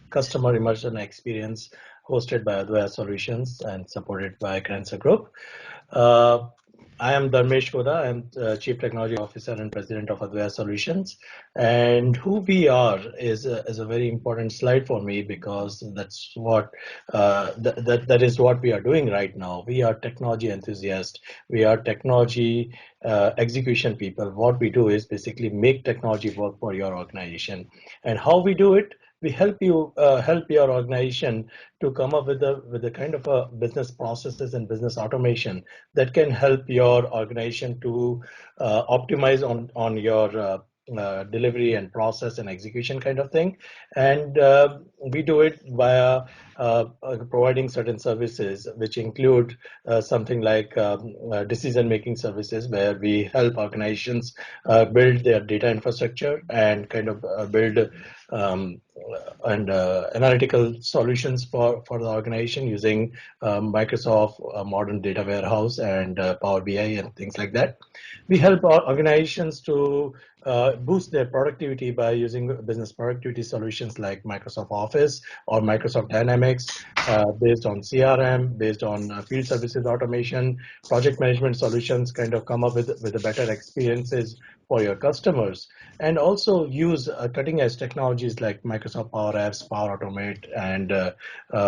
customer immersion experience hosted by Advaya Solutions and supported by Cancer Group. Uh, I am Dharmesh Koda. I'm Chief Technology Officer and President of Advaya Solutions. And who we are is a very important slide for me because that's what that is what we are doing right now. We are technology enthusiasts. We are technology execution people. What we do is basically make technology work for your organization. And how we do it, we help your organization to come up with a kind of a business processes and business automation that can help your organization to optimize on your delivery and process and execution kind of thing. And we do it via providing certain services, which include something like decision-making services, where we help organizations build their data infrastructure and kind of build and analytical solutions for the organization using Microsoft modern data warehouse and Power BI and things like that. We help organizations to boost their productivity by using business productivity solutions like Microsoft Office or Microsoft Dynamics, based on CRM, based on field services automation, project management solutions, kind of come up with a better experiences for your customers, and also use cutting edge technologies like Microsoft Power Apps, Power Automate, and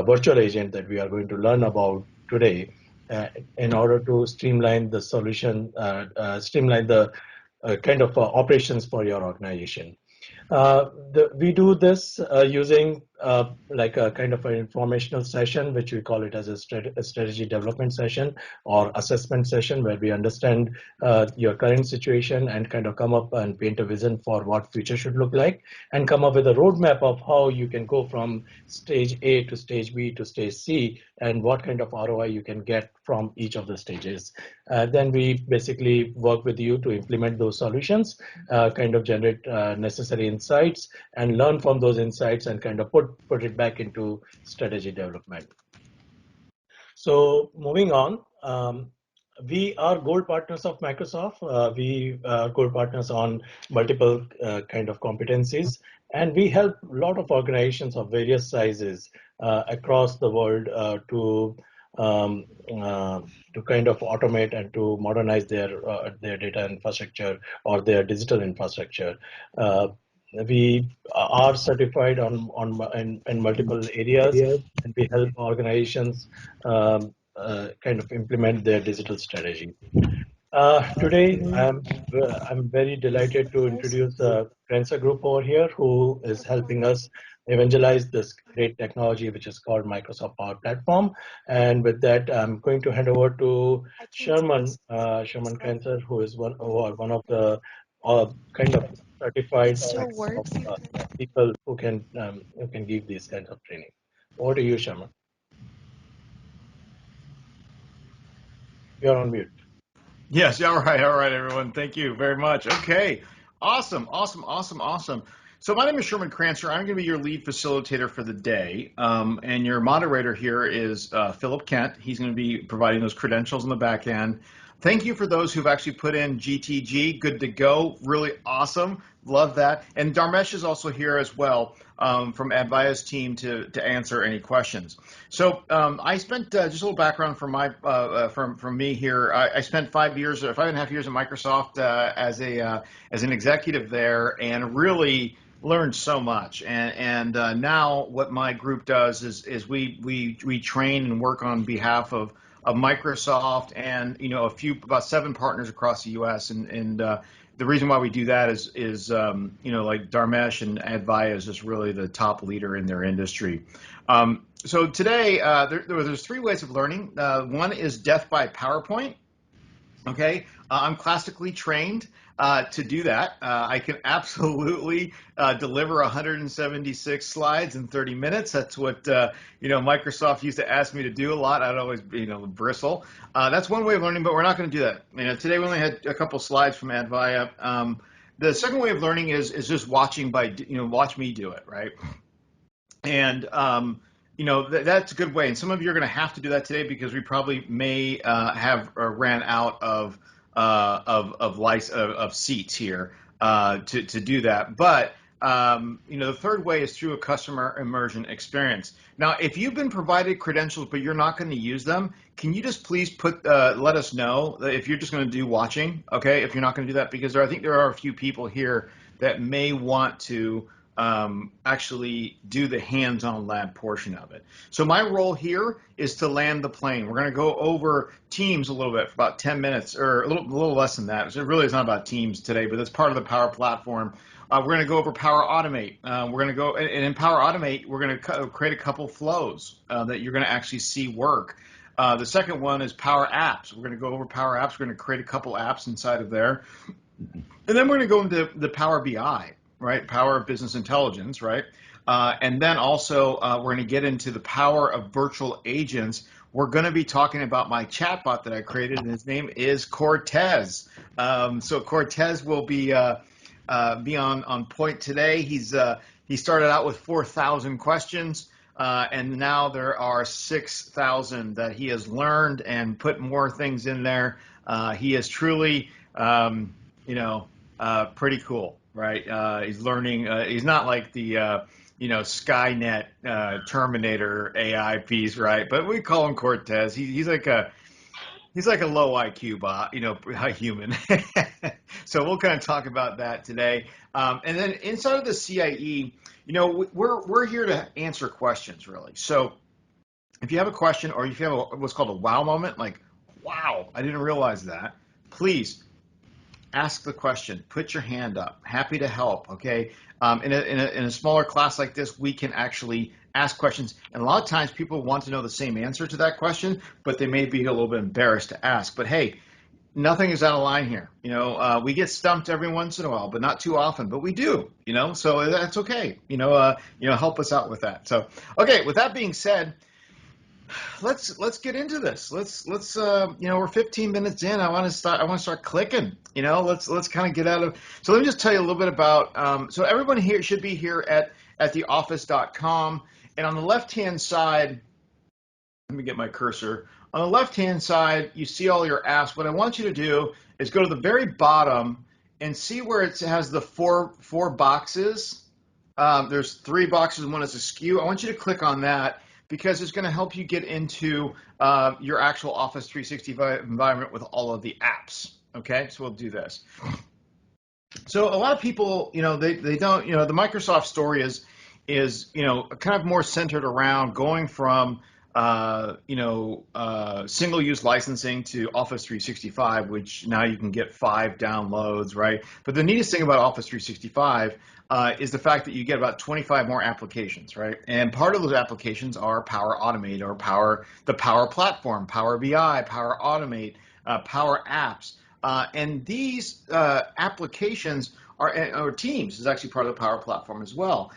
Virtual Agent that we are going to learn about today in order to streamline the solution, streamline the kind of operations for your organization. We do this using like a kind of an informational session, which we call it as a strategy development session or assessment session, where we understand your current situation and kind of come up and paint a vision for what future should look like, and come up with a roadmap of how you can go from stage A to stage B to stage C, and what kind of ROI you can get from each of the stages. Then we basically work with you to implement those solutions, kind of generate necessary insights and learn from those insights and kind of put it back into strategy development. So moving on, we are gold partners of Microsoft. We are gold partners on multiple kind of competencies, and we help a lot of organizations of various sizes across the world to kind of automate and to modernize their data infrastructure or their digital infrastructure. We are certified in multiple areas, and we help organizations kind of implement their digital strategy. Today, I'm very delighted to introduce Cancer Group over here, who is helping us evangelize this great technology, which is called Microsoft Power Platform. And with that, I'm going to hand over to Sherman Cancer, who is one of the kind of certified Microsoft people who can give these kinds of training. Over to you, Sherman. You're on mute. Yes, all right, everyone. Thank you very much. Okay, awesome. So my name is Sherman Crancer. I'm going to be your lead facilitator for the day, and your moderator here is Philip Kent. He's going to be providing those credentials in the back end. Thank you for those who've actually put in GTG, good to go, really awesome, love that. And Dharmesh is also here as well from Advaya's team to answer any questions. So I spent just a little background from from me here. I spent 5.5 years at Microsoft as an executive there, and really learned so much. And now what my group does is we train and work on behalf of Microsoft and about 7 partners across the U.S. and the reason why we do that is like Dharmesh and Advaya is just really the top leader in their industry. So today there's 3 ways of learning. One is death by PowerPoint. Okay, I'm classically trained to do that. I can absolutely deliver 176 slides in 30 minutes. That's what Microsoft used to ask me to do a lot. I'd always bristle. That's one way of learning, but we're not going to do that. Today we only had a couple slides from Advaya. The second way of learning is just watching watch me do it, right? And that's a good way. And some of you are going to have to do that today because we probably may have ran out of seats here to do that. But The third way is through a customer immersion experience. Now, if you've been provided credentials but you're not going to use them, can you just please let us know if you're just going to do watching, okay? If you're not going to do that, because I think there are a few people here that may want to actually do the hands-on lab portion of it. So my role here is to land the plane. We're going to go over Teams a little bit for about 10 minutes, or a little less than that. So it really is not about Teams today, but it's part of the Power Platform. We're going to go over Power Automate. We're going to go, and in Power Automate, we're going to create a couple flows that you're going to actually see work. The second one is Power Apps. We're going to go over Power Apps. We're going to create a couple apps inside of there. And then we're going to go into the Power BI, right? Power of Business Intelligence, right? And then also we're going to get into the power of virtual agents. We're going to be talking about my chatbot that I created, and his name is Cortez. So Cortez will be on point today. He started out with 4,000 questions, and now there are 6,000 that he has learned and put more things in there. He is truly, pretty cool, right? He's learning. He's not like the Skynet Terminator AI piece, right? But we call him Cortez. He's like a low IQ bot, human. So we'll kind of talk about that today. And then inside of the CIE, we're here to answer questions, really. So if you have a question, or if you have what's called a wow moment, like, wow, I didn't realize that, please ask the question, put your hand up, happy to help, okay? In a smaller class like this, we can actually ask questions, and a lot of times people want to know the same answer to that question, but they may be a little bit embarrassed to ask. But hey, nothing is out of line here. We get stumped every once in a while, but not too often, but we do, so that's okay. Help us out with that. So, okay, with that being said, let's get into this. Let's we're 15 minutes in. I want to start clicking. Let's kind of get out of. So let me just tell you a little bit about. So everyone here should be here at theoffice.com, and on the left hand side, let me get my cursor. On the left hand side, you see all your apps. What I want you to do is go to the very bottom and see where it has the four boxes. There's 3 boxes, and one is a SKU. I want you to click on that, because it's going to help you get into your actual Office 365 environment with all of the apps. Okay, so we'll do this. So a lot of people, they don't, the Microsoft story is kind of more centered around going from single-use licensing to Office 365, which now you can get 5 downloads, right? But the neatest thing about Office 365 is the fact that you get about 25 more applications, right? And part of those applications are Power Automate, or the Power Platform, Power BI, Power Automate, Power Apps. And these applications or Teams is actually part of the Power Platform as well.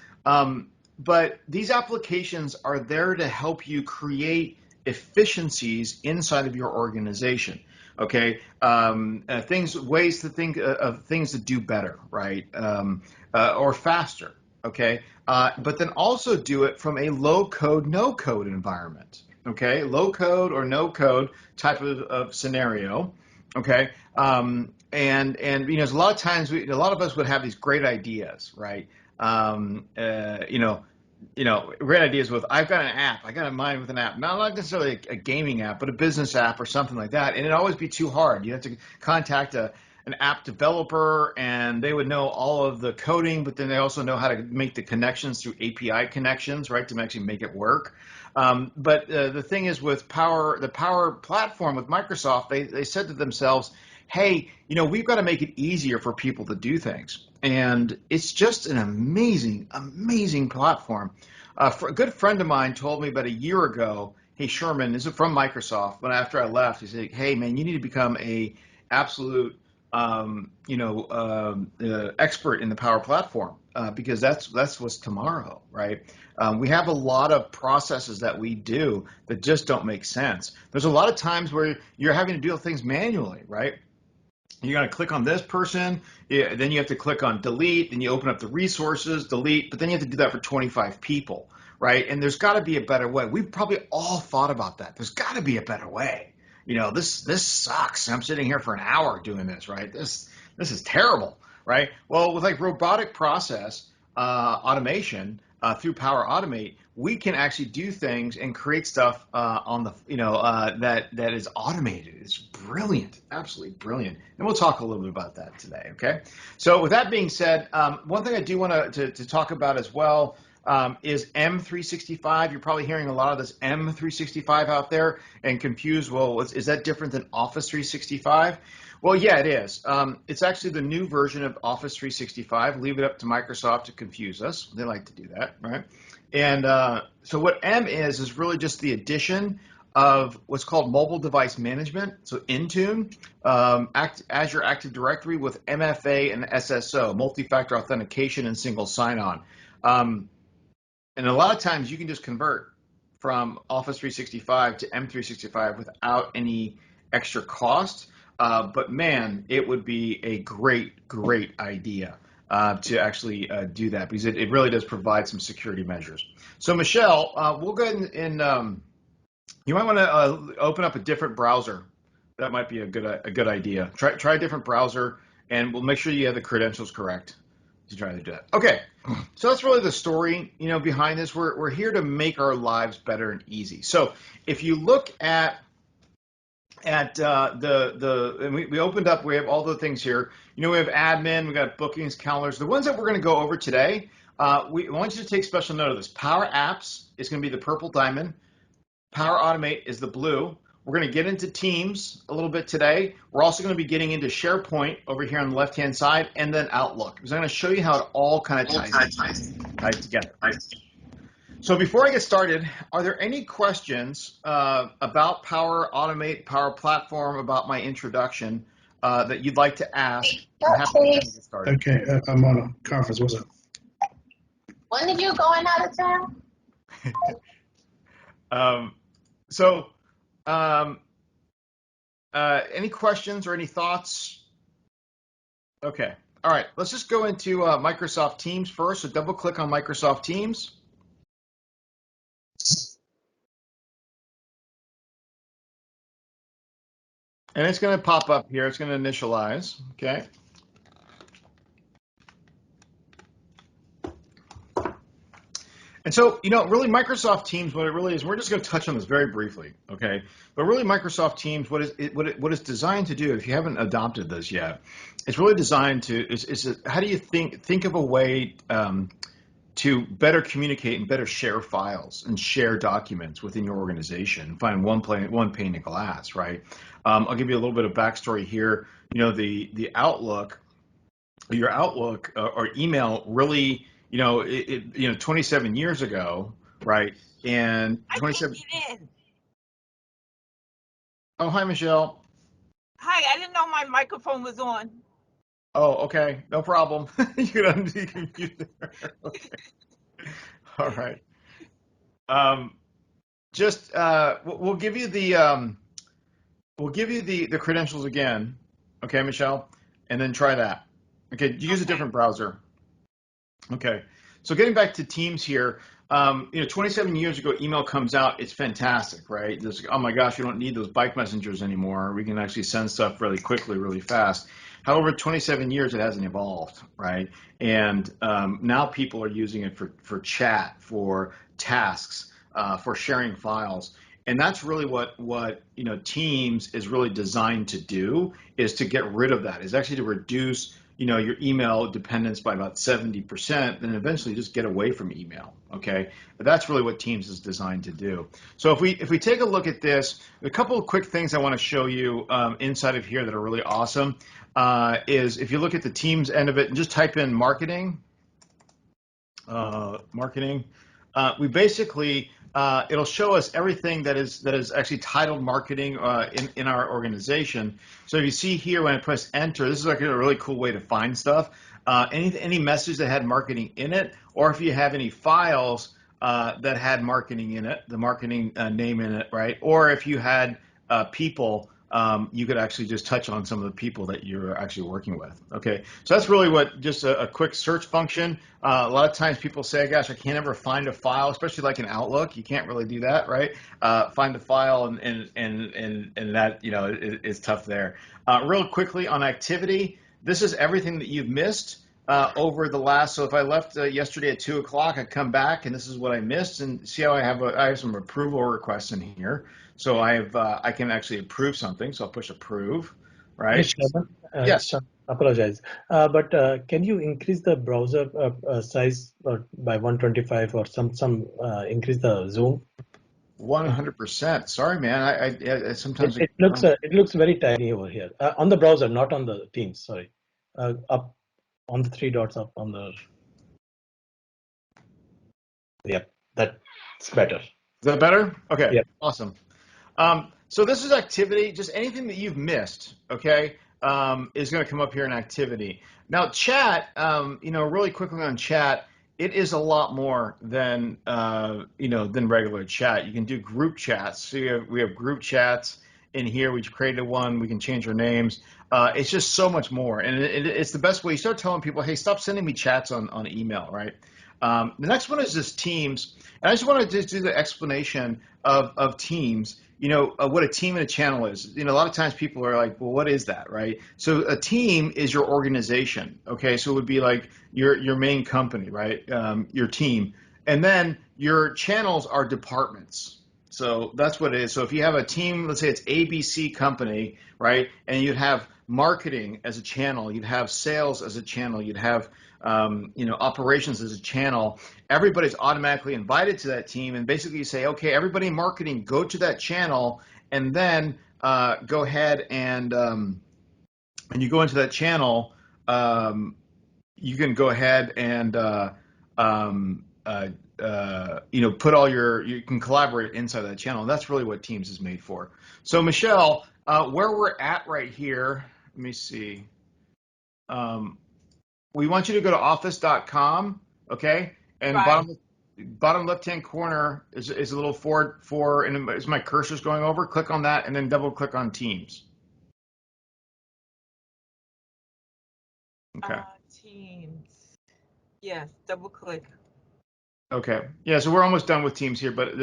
But these applications are there to help you create efficiencies inside of your organization. Okay, ways to think of things to do better, right, or faster. Okay, but then also do it from a low code, no code environment. Okay, low code or no code type of scenario. Okay, and a lot of times a lot of us would have these great ideas, right? Great ideas with, I've got an app, I got a mind with an app, not necessarily a gaming app, but a business app or something like that. And it'd always be too hard. You have to contact an app developer, and they would know all of the coding, but then they also know how to make the connections through API connections, right, to actually make it work. But the thing is, with the Power Platform with Microsoft, they said to themselves, hey, we've got to make it easier for people to do things. And it's just an amazing, amazing platform. A good friend of mine told me about a year ago, hey, Sherman, this is from Microsoft, but after I left, he said, hey, man, you need to become a absolute expert in the Power Platform, because that's what's tomorrow, right? We have a lot of processes that we do that just don't make sense. There's a lot of times where you're having to do things manually, right? You got to click on this person, then you have to click on delete, then you open up the resources, delete, but then you have to do that for 25 people, right? And there's got to be a better way. We've probably all thought about that. There's got to be a better way. This sucks. I'm sitting here for an hour doing this, right? This is terrible, right? Well, with like robotic process, automation through Power Automate, we can actually do things and create stuff on the that is automated. It's brilliant, absolutely brilliant, and we'll talk a little bit about that today. Okay, so with that being said, one thing I do want to talk about as well is M365. You're probably hearing a lot of this M365 out there and confused. Well, is that different than Office 365? Well, yeah, it is. It's actually the new version of Office 365. Leave it up to Microsoft to confuse us. They like to do that, right? And so what M is really just the addition of what's called mobile device management. So Intune, Azure Active Directory with MFA and SSO, multi-factor authentication and single sign-on. And a lot of times you can just convert from Office 365 to M365 without any extra cost. But man, it would be a great, great idea to actually do that, because it really does provide some security measures. So Michelle, we'll go ahead and you might want to open up a different browser. That might be a good idea. Try a different browser, and we'll make sure you have the credentials correct to try to do that. Okay, so that's really the story, behind this. We're here to make our lives better and easy. So if you look at and we opened up, we have all the things here. We have admin, we got bookings, calendars. The ones that we're going to go over today, we want you to take special note of this. Power Apps is going to be the purple diamond. Power Automate is the blue. We're going to get into Teams a little bit today. We're also going to be getting into SharePoint over here on the left-hand side, and then Outlook, because I'm going to show you how it all kind of ties together. So before I get started, are there any questions about Power Automate, Power Platform, about my introduction that you'd like to ask? I'm happy to get started. Okay, I'm on a conference. What's up? When did you going out of town? Any questions or any thoughts? Okay. All right. Let's just go into Microsoft Teams first. So double click on Microsoft Teams. And it's going to pop up here. It's going to initialize. Okay. And so, really Microsoft Teams, what it really is, we're just going to touch on this very briefly, okay? But really Microsoft Teams, what it's designed to do, if you haven't adopted this yet, it's really designed to, how do you think of a way to better communicate and better share files and share documents within your organization, find one pane of glass, right? I'll give you a little bit of backstory here. The Outlook, your Outlook or email really, 27 years ago, right? And 27. Oh, hi, Michelle. Hi, I didn't know my microphone was on. Oh, okay, no problem. You can unmute your computer. Okay. All right. We'll give you the credentials again, okay, Michelle, and then try that. Okay, use a different browser. Okay, so getting back to Teams here, 27 years ago, email comes out, it's fantastic, right? Oh my gosh, we don't need those bike messengers anymore. We can actually send stuff really quickly, really fast. However, 27 years, it hasn't evolved, right? And now people are using it for chat, for tasks, for sharing files. And that's really what Teams is really designed to do, is to get rid of that, is actually to reduce your email dependence by about 70%, and eventually just get away from email, okay? But that's really what Teams is designed to do. So if we take a look at this, a couple of quick things I want to show you inside of here that are really awesome is if you look at the Teams end of it and just type in marketing, we basically, it'll show us everything that is actually titled marketing in our organization. So if you see here when I press enter, this is like a really cool way to find stuff. Any message that had marketing in it, or if you have any files that had marketing in it, the marketing name in it, right? Or if you had people, you could actually just touch on some of the people that you're actually working with. Okay, so that's really what just a quick search function. A lot of times people say, gosh, I can't ever find a file, especially like in Outlook. You can't really do that, right? Find a file and that, is tough there. Real quickly on activity, this is everything that you've missed over the last. So if I left yesterday at 2 o'clock, I come back and this is what I missed, and see how I have some approval requests in here. So I can actually approve something. So I'll push approve, Hey, right? Sharman, Yes. apologize, but can you increase the browser size by 125 or some increase the zoom? 100%. Sorry, man. I sometimes It looks very tiny over here on the browser, not on the Teams. Sorry, up on the three dots up on the. Yep, that's better. Is that better? Okay. Yep. Awesome. So this is activity. Just anything that you've missed, okay, is going to come up here in activity. Now, chat. Really quickly on chat. It is a lot more than than regular chat. You can do group chats. So we have group chats in here. We've created one. We can change our names. It's just so much more, and it's the best way. You start telling people, hey, stop sending me chats on email, right? The next one is just Teams, and I just want to just do the explanation of Teams. What a team and a channel is. A lot of times people are like, well, what is that, right? So a team is your organization, okay? So it would be like your main company, right? Your team. And then your channels are departments. So that's what it is. So if you have a team, let's say it's ABC company, right? And you'd have marketing as a channel, you'd have sales as a channel, you'd have operations as a channel. Everybody's automatically invited to that team, and basically you say, okay, everybody in marketing, go to that channel, and then go ahead and you go into that channel. You can go ahead and put all you can collaborate inside that channel. And that's really what Teams is made for. So Michelle, where we're at right here, let me see. We want you to go to office.com, okay? And Right. bottom left-hand corner is a little four, and as my cursor's going over, click on that and then double click on Teams. Okay. Teams. Yes, double click. Okay. Yeah, so we're almost done with Teams here, but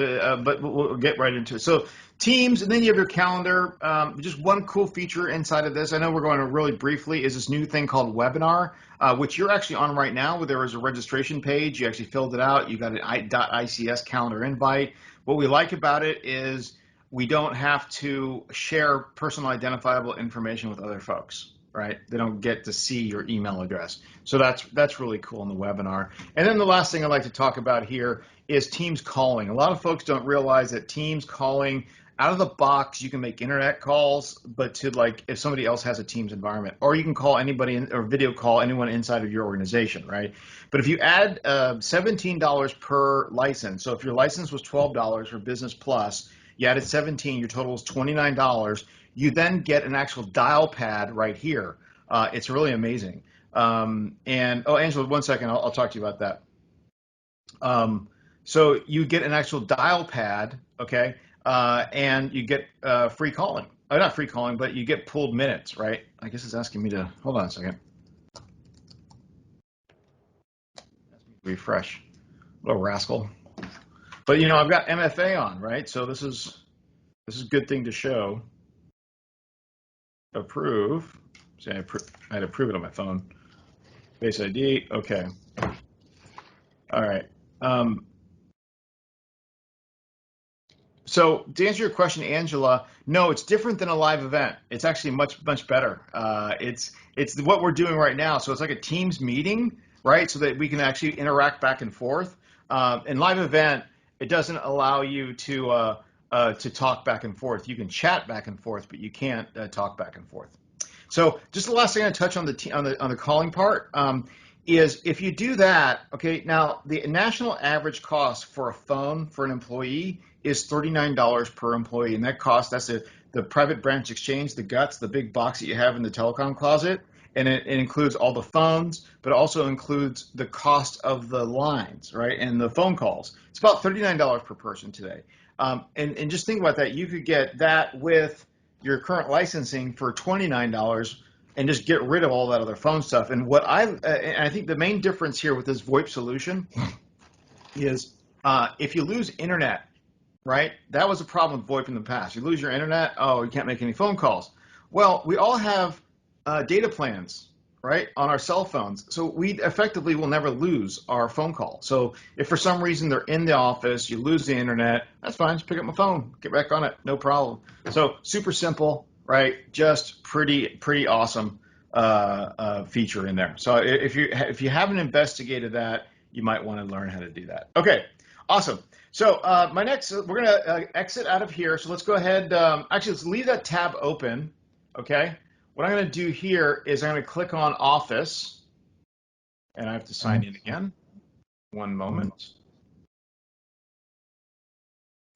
we'll get right into it. So Teams, and then you have your calendar. Just one cool feature inside of this, I know we're going to really briefly, is this new thing called Webinar, which you're actually on right now, where there was a registration page. You actually filled it out. You got an .ics calendar invite. What we like about it is we don't have to share personal identifiable information with other folks. Right? They don't get to see your email address. So that's really cool in the webinar. And then the last thing I'd like to talk about here is Teams calling. A lot of folks don't realize that Teams calling, out of the box, you can make internet calls, but to like if somebody else has a Teams environment, or you can call anybody or video call anyone inside of your organization, right? But if you add $17 per license, so if your license was $12 for Business Plus, you added 17, your total is $29. You then get an actual dial pad right here. It's really amazing. Angela, 1 second, I'll talk to you about that. So you get an actual dial pad, okay, and you get free calling. Not free calling, but you get pooled minutes, right? I guess it's asking me to, hold on a second. Refresh, little rascal. But I've got MFA on, right? So this is a good thing to show. Approve. See, I had to approve it on my phone. Face ID. Okay. All right. So to answer your question, Angela, no, it's different than a live event. It's actually much better. It's what we're doing right now. So it's like a Teams meeting, right? So that we can actually interact back and forth. In live event, it doesn't allow you to talk back and forth. You can chat back and forth, but you can't talk back and forth. So just the last thing I touch on the calling part is if you do that, okay, now the national average cost for a phone for an employee is $39 per employee, and that's the private branch exchange, the guts, the big box that you have in the telecom closet, and it includes all the phones, but it also includes the cost of the lines, right, and the phone calls. It's about $39 per person today, and just think about that. You could get that with your current licensing for $29 and just get rid of all that other phone stuff. And I think the main difference here with this VoIP solution is if you lose internet, right? That was a problem with VoIP in the past. You lose your internet, oh, you can't make any phone calls. Well, we all have data plans, right, on our cell phones. So we effectively will never lose our phone call. So if for some reason they're in the office, you lose the internet, that's fine. Just pick up my phone, get back on it, no problem. So super simple, right? Just pretty awesome feature in there. So if you haven't investigated that, you might want to learn how to do that. Okay, awesome. So we're going to exit out of here. So let's go ahead. Actually, let's leave that tab open. Okay. What I'm going to do here is I'm going to click on Office, and I have to sign in again. One moment.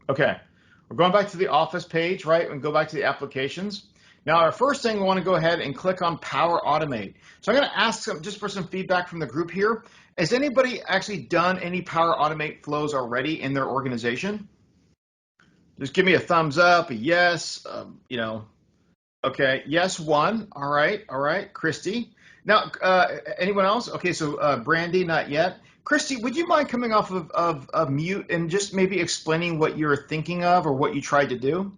Okay, we're going back to the Office page, right, and go back to the applications. Now, our first thing, we want to go ahead and click on Power Automate. So I'm going to ask just for some feedback from the group here. Has anybody actually done any Power Automate flows already in their organization? Just give me a thumbs up, a yes, Okay, yes, one. All right, Christy. Now, anyone else? Okay, so Brandy, not yet. Christy, would you mind coming off of mute and just maybe explaining what you're thinking of or what you tried to do?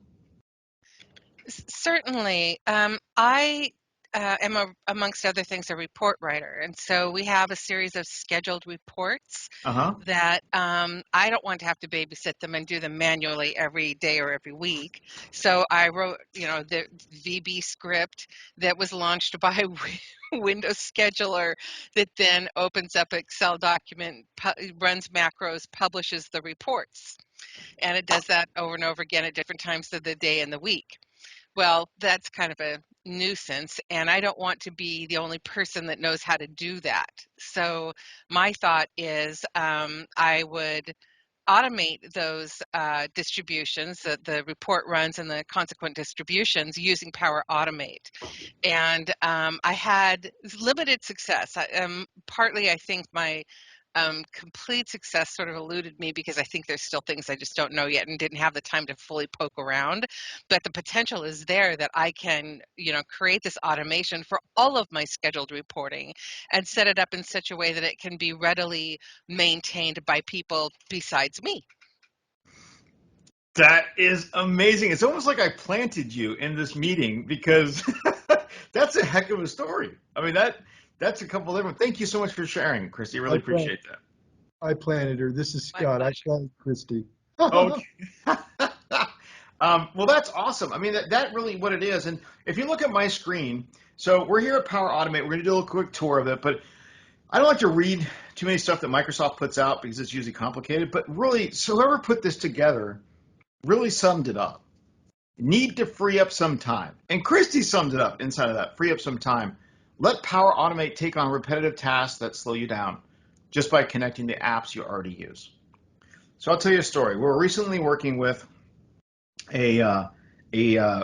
Certainly. I am, amongst other things, a report writer. And so we have a series of scheduled reports Uh-huh. that I don't want to have to babysit them and do them manually every day or every week. So I wrote, the VB script that was launched by Windows Scheduler that then opens up Excel document, runs macros, publishes the reports. And it does that over and over again at different times of the day and the week. Well, that's kind of a nuisance, and I don't want to be the only person that knows how to do that. So my thought is I would automate those distributions, the report runs and the consequent distributions using Power Automate. And I had limited success. Partly, I think my complete success sort of eluded me because I think there's still things I just don't know yet and didn't have the time to fully poke around. But the potential is there that I can, create this automation for all of my scheduled reporting and set it up in such a way that it can be readily maintained by people besides me. That is amazing. It's almost like I planted you in this meeting because that's a heck of a story. I mean, that's a couple different. Thank you so much for sharing, Christy. Really appreciate that. I planted her. This is My Scott. I pleasure. planted Christy. Okay. Well, that's awesome. I mean, that really what it is. And if you look at my screen, so we're here at Power Automate. We're going to do a little quick tour of it, but I don't like to read too many stuff that Microsoft puts out because it's usually complicated. But really, so whoever put this together really summed it up. Need to free up some time. And Christy summed it up inside of that. Free up some time. Let Power Automate take on repetitive tasks that slow you down just by connecting the apps you already use. So I'll tell you a story. We're recently working with a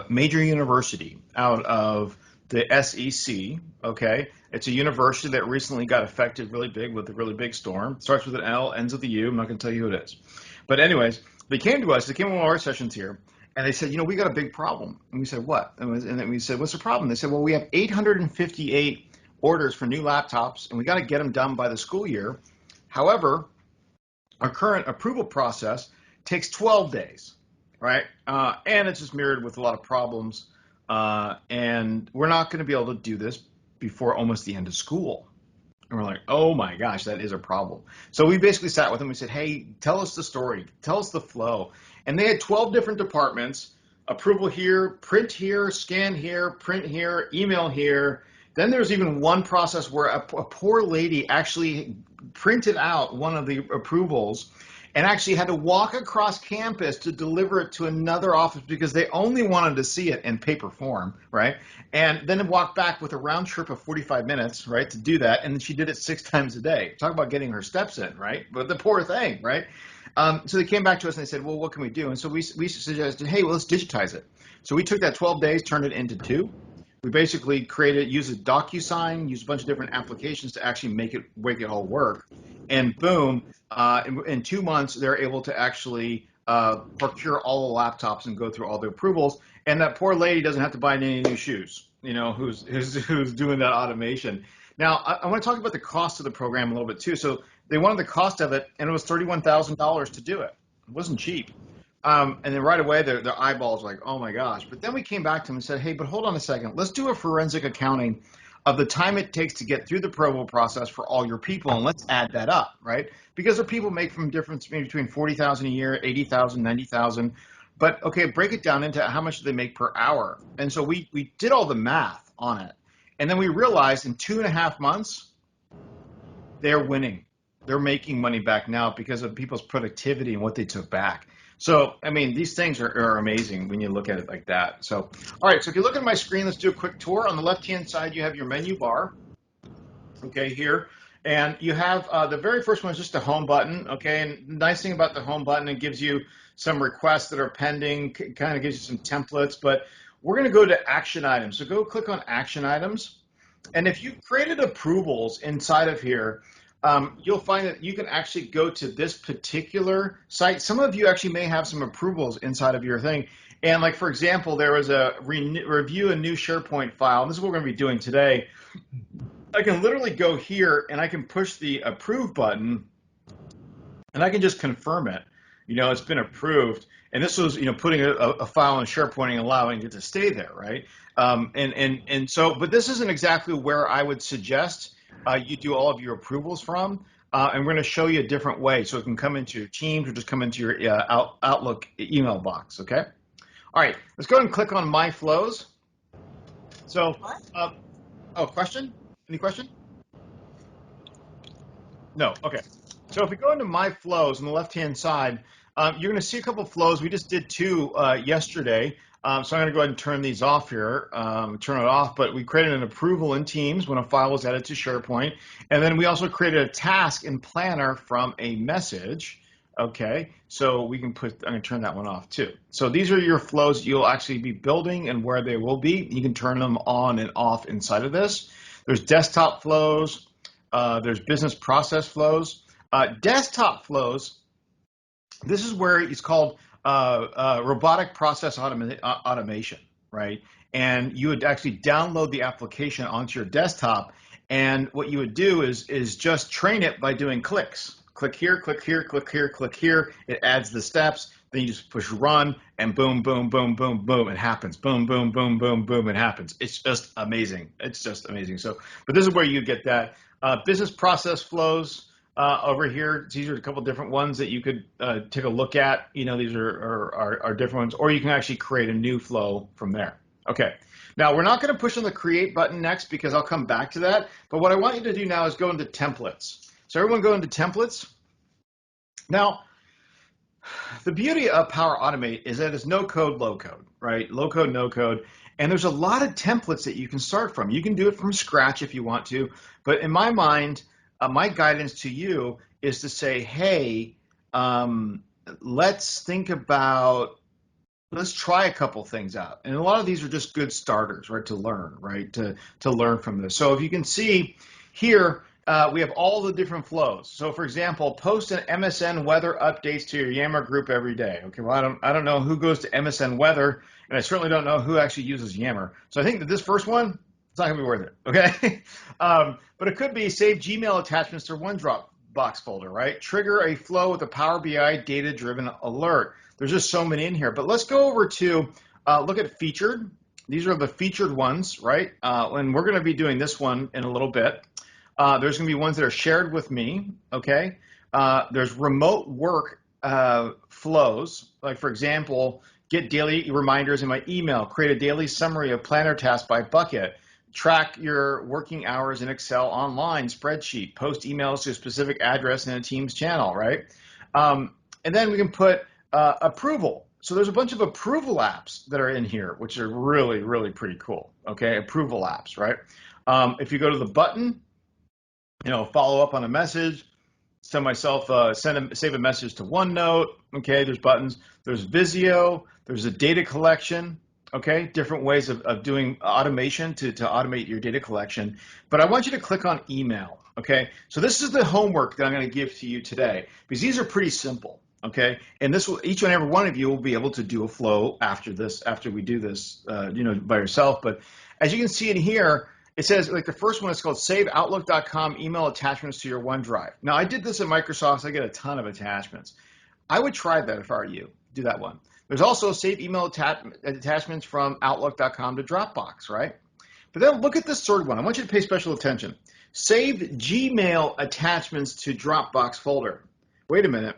major university out of the SEC, okay? It's a university that recently got affected really big with a really big storm. It starts with an L, ends with a U. I'm not going to tell you who it is. But anyways, they came to us. They came to one of our sessions here, and they said, we got a big problem. And we said, what? And then we said, what's the problem? They said, well, we have 858 orders for new laptops, and we got to get them done by the school year. However, our current approval process takes 12 days. Right? And it's just mirrored with a lot of problems. And we're not going to be able to do this before almost the end of school. And we're like, oh my gosh, that is a problem. So we basically sat with them. We said, hey, tell us the story. Tell us the flow. And they had 12 different departments: approval here, print here, scan here, print here, email here. Then there's even one process where a poor lady actually printed out one of the approvals and actually had to walk across campus to deliver it to another office because they only wanted to see it in paper form, right? And then walk back with a round trip of 45 minutes, right, to do that. And then she did it 6 times a day. Talk about getting her steps in, right? But the poor thing, right? So they came back to us and they said, well, what can we do? And so we suggested, hey, well, let's digitize it. So we took that 12 days, turned it into 2. We basically used a DocuSign, used a bunch of different applications to actually make it all work. And boom, in 2 months, they're able to actually procure all the laptops and go through all the approvals. And that poor lady doesn't have to buy any new shoes, who's doing that automation. Now, I want to talk about the cost of the program a little bit too. So they wanted the cost of it, and it was $31,000 to do it. It wasn't cheap. And then right away, their eyeballs were like, oh my gosh. But then we came back to them and said, hey, but hold on a second. Let's do a forensic accounting of the time it takes to get through the approval process for all your people, and let's add that up, right? Because the people make from difference maybe between 40,000 a year, 80,000, 90,000. But okay, break it down into how much do they make per hour. And so we did all the math on it. And then we realized in 2.5 months, they're winning. They're making money back now because of people's productivity and what they took back. So, I mean, these things are amazing when you look at it like that. So, all right, so if you look at my screen, let's do a quick tour. On the left-hand side, you have your menu bar, okay, here. And you have the very first one is just a home button, okay? And the nice thing about the home button, it gives you some requests that are pending, kind of gives you some templates, but we're gonna go to action items. So go click on action items. And if you've created approvals inside of here, you'll find that you can actually go to this particular site. Some of you actually may have some approvals inside of your thing. And like, for example, there was a review a new SharePoint file. And this is what we're going to be doing today. I can literally go here and I can push the approve button and I can just confirm it. You know, it's been approved. And this was, you know, putting a file in SharePoint and allowing it to stay there, right? And so, but this isn't exactly where I would suggest you do all of your approvals from. And we're going to show you a different way. So it can come into your Teams or just come into your Outlook email box, okay? All right, let's go ahead and click on My Flows. So, oh, question? Any question? No, okay. So if we go into My Flows on the left-hand side, you're going to see a couple of flows. We just did 2 yesterday. So I'm going to go ahead and turn these off here, turn it off. But we created an approval in Teams when a file was added to SharePoint. And then we also created a task in Planner from a message. Okay, so we can put, I'm going to turn that one off too. So these are your flows you'll actually be building and where they will be. You can turn them on and off inside of this. There's desktop flows. There's business process flows. Desktop flows, this is where it's called robotic process automation, right? And you would actually download the application onto your desktop, and what you would do is just train it by doing clicks. Click here, click here, click here, click here. It adds the steps. Then you just push run, and boom, boom, boom, boom, boom, it happens. Boom, boom, boom, boom, boom, it happens. It's just amazing. It's just amazing. So, but this is where you get that. Business process flows over here. These are a couple different ones that you could take a look at. You know, these are different ones, or you can actually create a new flow from there. Okay. Now, we're not going to push on the create button next because I'll come back to that. But what I want you to do now is go into templates. So everyone go into templates. Now, the beauty of Power Automate is that it's no code, low code, right? Low code, no code. And there's a lot of templates that you can start from. You can do it from scratch if you want to. But in my mind, my guidance to you is to say, hey, let's think about, let's try a couple things out. And a lot of these are just good starters, right, to learn, right, to learn from this. So if you can see here, we have all the different flows. So for example, post an MSN weather updates to your Yammer group every day. Okay, well, I don't know who goes to MSN weather, and I certainly don't know who actually uses Yammer. So I think that this first one, it's not gonna be worth it, okay? But it could be save Gmail attachments to OneDrop box folder, right? Trigger a flow with a Power BI data-driven alert. There's just so many in here. But let's go over to look at featured. These are the featured ones, right? And we're gonna be doing this one in a little bit. There's going to be ones that are shared with me, okay? There's remote work flows, like for example, get daily reminders in my email, create a daily summary of planner tasks by bucket, track your working hours in Excel online spreadsheet, post emails to a specific address in a Teams channel, right? And then we can put approval. So there's a bunch of approval apps that are in here, which are really, really pretty cool, okay? Approval apps, right? If you go to the button, you know, follow up on a message, send myself, save a message to OneNote, okay, there's buttons, there's Visio, there's a data collection, okay, different ways of doing automation to automate your data collection. But I want you to click on email, okay? So this is the homework that I'm gonna give to you today, because these are pretty simple, okay? And this will, each and every one of you will be able to do a flow after this, after we do this, you know, by yourself. But as you can see in here, it says, like the first one is called save outlook.com email attachments to your OneDrive. Now, I did this at Microsoft, so I get a ton of attachments. I would try that if I were you, do that one. There's also save email attachments from outlook.com to Dropbox, right? But then look at this third one. I want you to pay special attention. Save Gmail attachments to Dropbox folder. Wait a minute.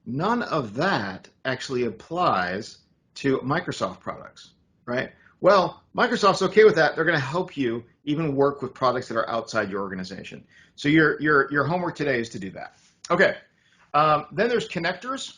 None of that actually applies to Microsoft products, right? Well, Microsoft's okay with that. They're going to help you even work with products that are outside your organization. So your homework today is to do that. Okay. Then there's connectors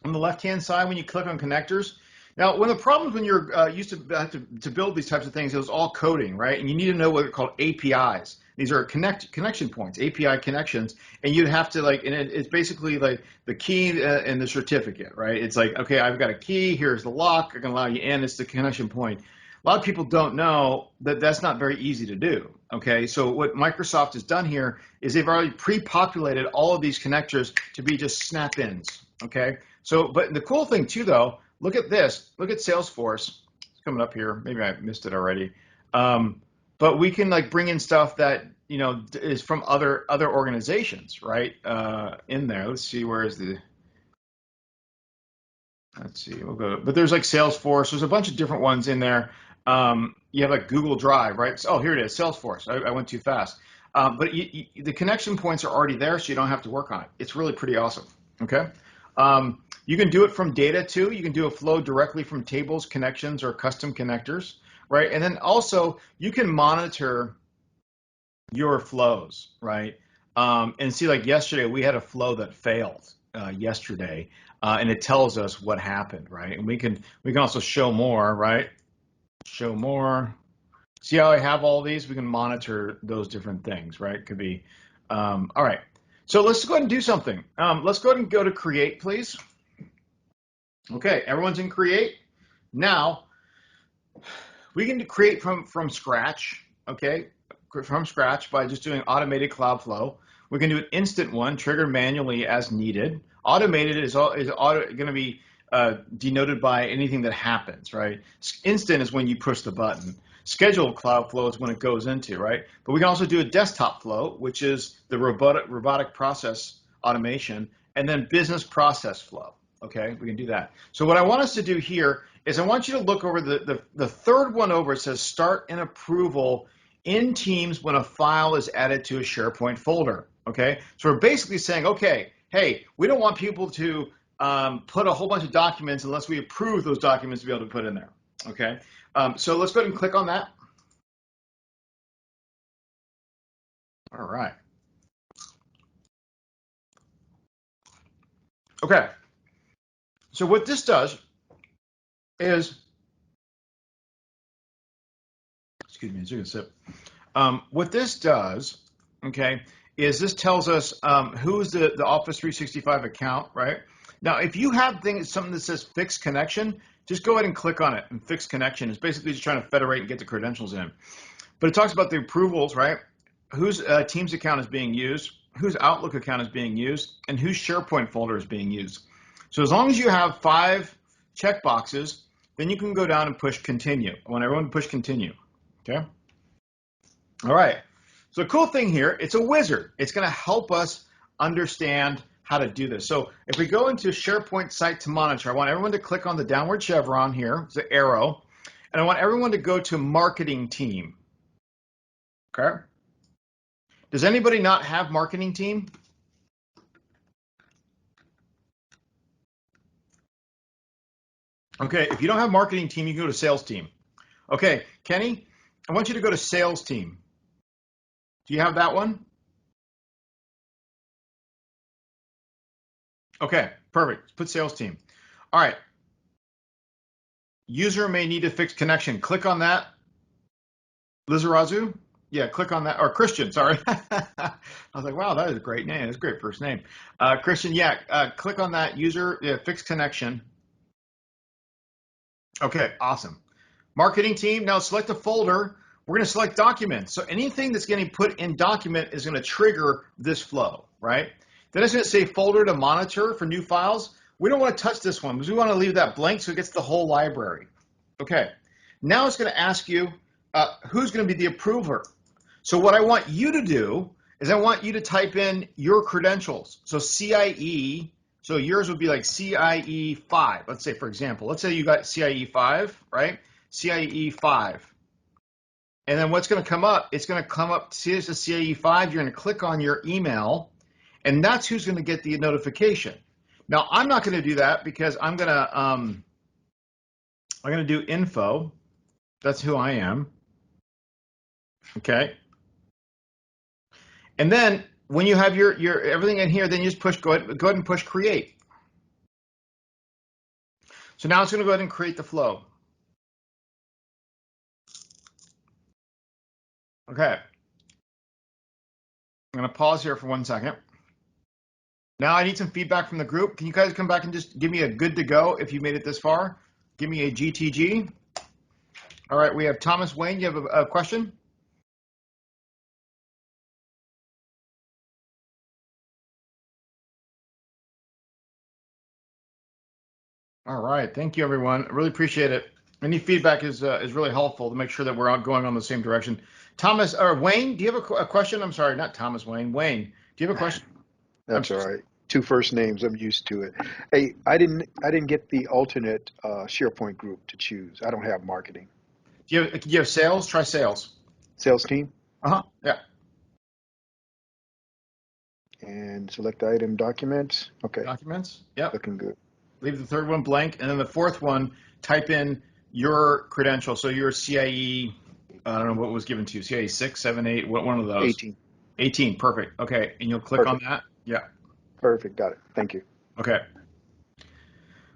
on the left-hand side. When you click on connectors, now one of the problems when you're used to have to build these types of things, it was all coding, right? And you need to know what are called APIs. These are connection points, API connections, and you'd have to and it's basically like the key and the certificate, right? It's like, okay, I've got a key, here's the lock, I can allow you in, it's the connection point. A lot of people don't know that that's not very easy to do, okay? So what Microsoft has done here is they've already pre-populated all of these connectors to be just snap-ins, okay? So, but the cool thing too, though, look at this. Look at Salesforce. It's coming up here. Maybe I missed it already. But we can bring in stuff that is from other organizations, right? In there. Let's see. Where is the? Let's see. We'll go. But there's Salesforce. There's a bunch of different ones in there. You have Google Drive, right? So, oh, here it is. Salesforce. I went too fast. But the connection points are already there, so you don't have to work on it. It's really pretty awesome. Okay. You can do it from data too. You can do a flow directly from tables, connections, or custom connectors, right? And then also you can monitor your flows, right? And see, yesterday we had a flow that failed yesterday, and it tells us what happened, right? And we can also show more, right? Show more. See how I have all these? We can monitor those different things, right? Could be. All right. So let's go ahead and do something. Let's go ahead and go to create, please. Okay, everyone's in create. Now, we can create from scratch, okay? From scratch by just doing automated cloud flow. We can do an instant one, trigger manually as needed. Automated is going to be denoted by anything that happens, right? Instant is when you push the button. Scheduled cloud flow is when it goes into, right? But we can also do a desktop flow, which is the robotic process automation, and then business process flow. Okay, we can do that. So what I want us to do here is I want you to look over the third one over. It says start an approval in Teams when a file is added to a SharePoint folder. Okay, so we're basically saying, okay, hey, we don't want people to put a whole bunch of documents unless we approve those documents to be able to put in there. Okay, so let's go ahead and click on that. All right. Okay. So what this does is, excuse me, a sip. What this does, okay, is this tells us who's the Office 365 account, right? Now, if you have something that says fixed connection, just go ahead and click on it. And fixed connection is basically just trying to federate and get the credentials in. But it talks about the approvals, right? Whose Teams account is being used, whose Outlook account is being used, and whose SharePoint folder is being used. So as long as you have 5 checkboxes, then you can go down and push continue. I want everyone to push continue, okay? All right, so the cool thing here, it's a wizard. It's gonna help us understand how to do this. So if we go into SharePoint site to monitor, I want everyone to click on the downward chevron here, it's the arrow, and I want everyone to go to marketing team, okay? Does anybody not have marketing team? Okay, if you don't have marketing team, you can go to sales team. Okay, Kenny, I want you to go to sales team. Do you have that one? Okay, perfect. Put sales team. All right. User may need to fix connection. Click on that. Lizarazu? Yeah, click on that. Or Christian, sorry. I was like, wow, that is a great name. That's a great first name. Christian, yeah, click on that user, fix connection. Okay, awesome. Marketing team, now select a folder. We're going to select documents. So anything that's getting put in document is going to trigger this flow, right? Then it's going to say folder to monitor for new files. We don't want to touch this one because we want to leave that blank so it gets the whole library. Okay, now it's going to ask you who's going to be the approver. So what I want you to do is I want you to type in your credentials. So CIE, so yours would be like CIE 5. Let's say, for example, let's say you got CIE 5, right? CIE 5. And then what's going to come up? It's going to come up, see it's a CAE5, you're going to click on your email, and that's who's going to get the notification. Now, I'm not going to do that because I'm going to do info. That's who I am. Okay. And then when you have your everything in here, then you just push, go ahead and push create. So now it's going to go ahead and create the flow. Okay. I'm going to pause here for 1 second. Now I need some feedback from the group. Can you guys come back and just give me a good to go if you made it this far? Give me a GTG. All right, we have Thomas Wayne. You have a question? All right, thank you, everyone. I really appreciate it. Any feedback is really helpful to make sure that we're out going on the same direction. Thomas or Wayne, do you have a question? I'm sorry, not Thomas Wayne. Wayne, do you have a question? That's all right. Two first names. I'm used to it. Hey, I didn't get the alternate SharePoint group to choose. I don't have marketing. Do you have sales? Try sales. Sales team Yeah. and select item documents. Okay, Documents. Yep. looking good. Leave the third one blank, and then the fourth one, type in your credential. So your CIE, I don't know what was given to you, CIE 6, 7, 8, what one of those? 18. 18, perfect. Okay, and you'll click on Perfect. that. Yeah. Perfect. Got it. Thank you. Okay.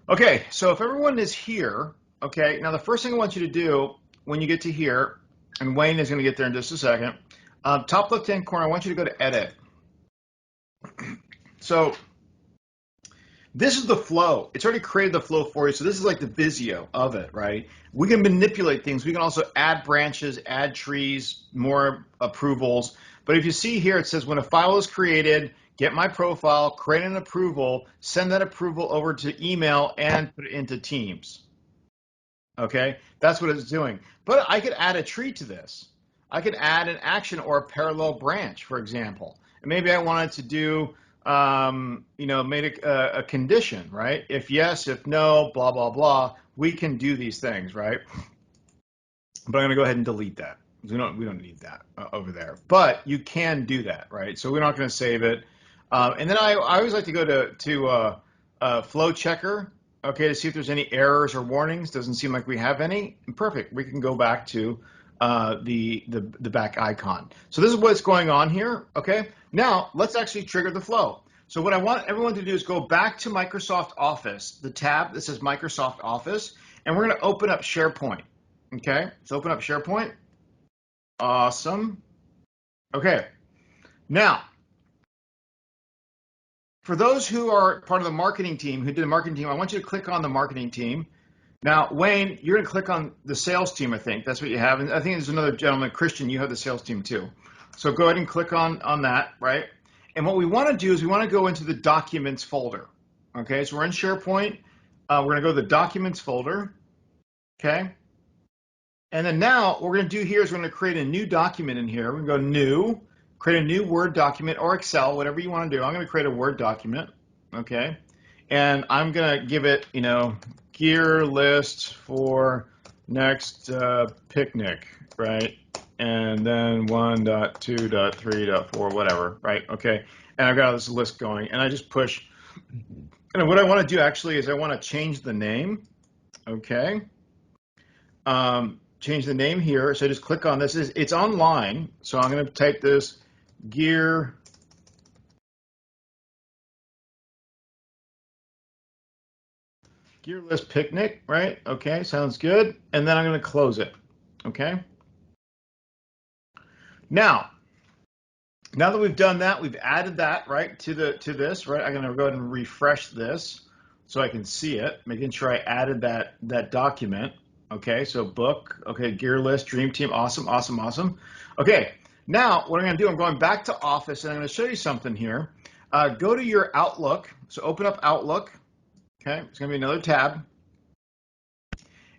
Okay, so if everyone is here, okay, now the first thing I want you to do when you get to here, and Wayne is going to get there in just a second, top left-hand corner, I want you to go to edit. So this is the flow. It's already created the flow for you. So this is like the Visio of it, right? We can manipulate things. We can also add branches, add trees, more approvals. But if you see here, it says when a file is created, get my profile, create an approval, send that approval over to email and put it into Teams. Okay, that's what it's doing. But I could add a tree to this. I could add an action or a parallel branch, for example. And maybe I wanted to do made a condition, right? If yes, if no, blah, blah, blah. We can do these things, right? But I'm going to go ahead and delete that. We don't need that over there. But you can do that, right? So we're not going to save it. And then I always like to go to flow checker, okay, to see if there's any errors or warnings. Doesn't seem like we have any. Perfect. We can go back to the back icon. So this is what's going on here, okay? Now, let's actually trigger the flow. So what I want everyone to do is go back to Microsoft Office, the tab that says Microsoft Office, and we're going to open up SharePoint, okay? So open up SharePoint. Awesome. Okay. Now, for those who are part of the marketing team, who did the marketing team, I want you to click on the marketing team. Now, Wayne, you're going to click on the sales team, I think. That's what you have. And I think there's another gentleman, Christian, you have the sales team too. So go ahead and click on that, right? And what we want to do is we want to go into the documents folder. Okay, so we're in SharePoint. We're going to go to the documents folder. Okay. And then now what we're going to do here is we're going to create a new document in here. We're going to go new, create a new Word document or Excel, whatever you want to do. I'm going to create a Word document. Okay. And I'm going to give it, gear list for next picnic, right? And then 1.2.3.4, whatever, right? Okay. And I've got this list going, and I just push. And what I want to do actually is I want to change the name. Okay. Change the name here. So I just click on this. It's online. So I'm going to type this gear list picnic, right? Okay, sounds good. And then I'm going to close it. Okay. Now that we've done that, we've added that right to this, right? I'm going to go ahead and refresh this so I can see it, making sure I added that document. Okay, so book, okay, gear list, dream team, awesome, awesome, awesome. Okay, now what I'm going to do, I'm going back to Office, and I'm going to show you something here. Go to your Outlook. So open up Outlook. Okay, it's going to be another tab.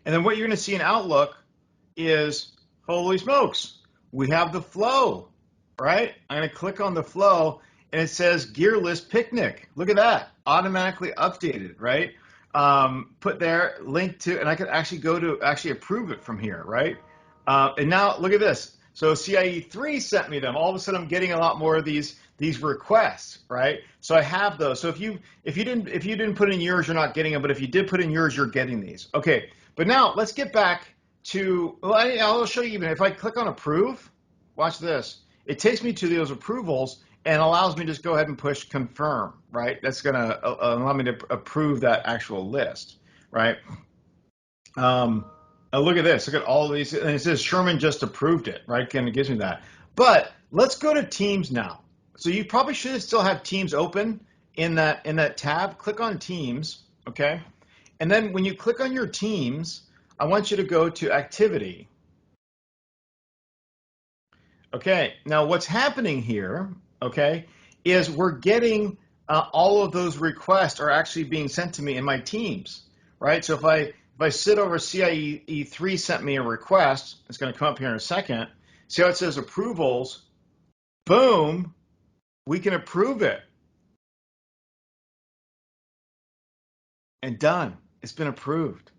And then what you're going to see in Outlook is, holy smokes, we have the flow, right? I'm going to click on the flow, and it says gear list picnic. Look at that, automatically updated, right? Put there, link to, and I could actually go to actually approve it from here, right? And now look at this. So CIE3 sent me them. All of a sudden, I'm getting a lot more of these requests, right? So I have those. So if you didn't put in yours, you're not getting them. But if you did put in yours, you're getting these. Okay. But now let's get back to. Well, I'll show you. Even if I click on approve, watch this. It takes me to those approvals and allows me to just go ahead and push confirm, right? That's going to allow me to approve that actual list, right? Look at this. Look at all these. And it says Sherman just approved it, right? And it gives me that. But let's go to Teams now. So you probably should still have Teams open in that tab. Click on Teams, okay? And then when you click on your Teams, I want you to go to Activity. Okay, now what's happening here, okay, is we're getting all of those requests are actually being sent to me in my Teams, right? So if I sit over CIE3 sent me a request, it's going to come up here in a second. See how it says approvals? Boom, we can approve it. And done. It's been approved.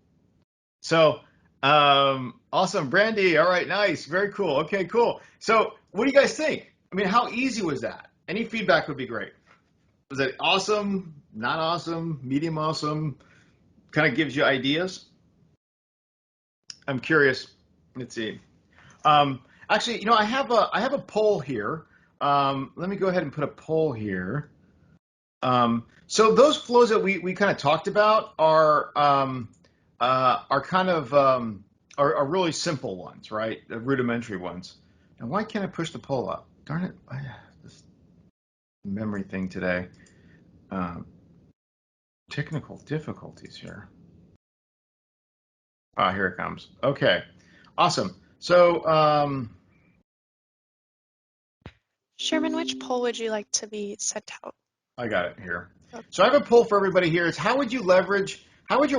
So awesome, Brandy. All right, nice, very cool. Okay, cool. So what do you guys think? I mean, how easy was that? Any feedback would be great. Was it awesome? Not awesome? Medium awesome? Kind of gives you ideas. I'm curious. Let's see. Actually, you know, I have a poll here. Let me go ahead and put a poll here. So those flows that we kind of talked about are kind of are really simple ones, right? The rudimentary ones. Now, why can't I push the poll up? Darn it! This memory thing today. Technical difficulties here. Ah, here it comes. Okay, awesome. So, Sherman, which poll would you like to be sent out? I got it here. So I have a poll for everybody here. Is how would your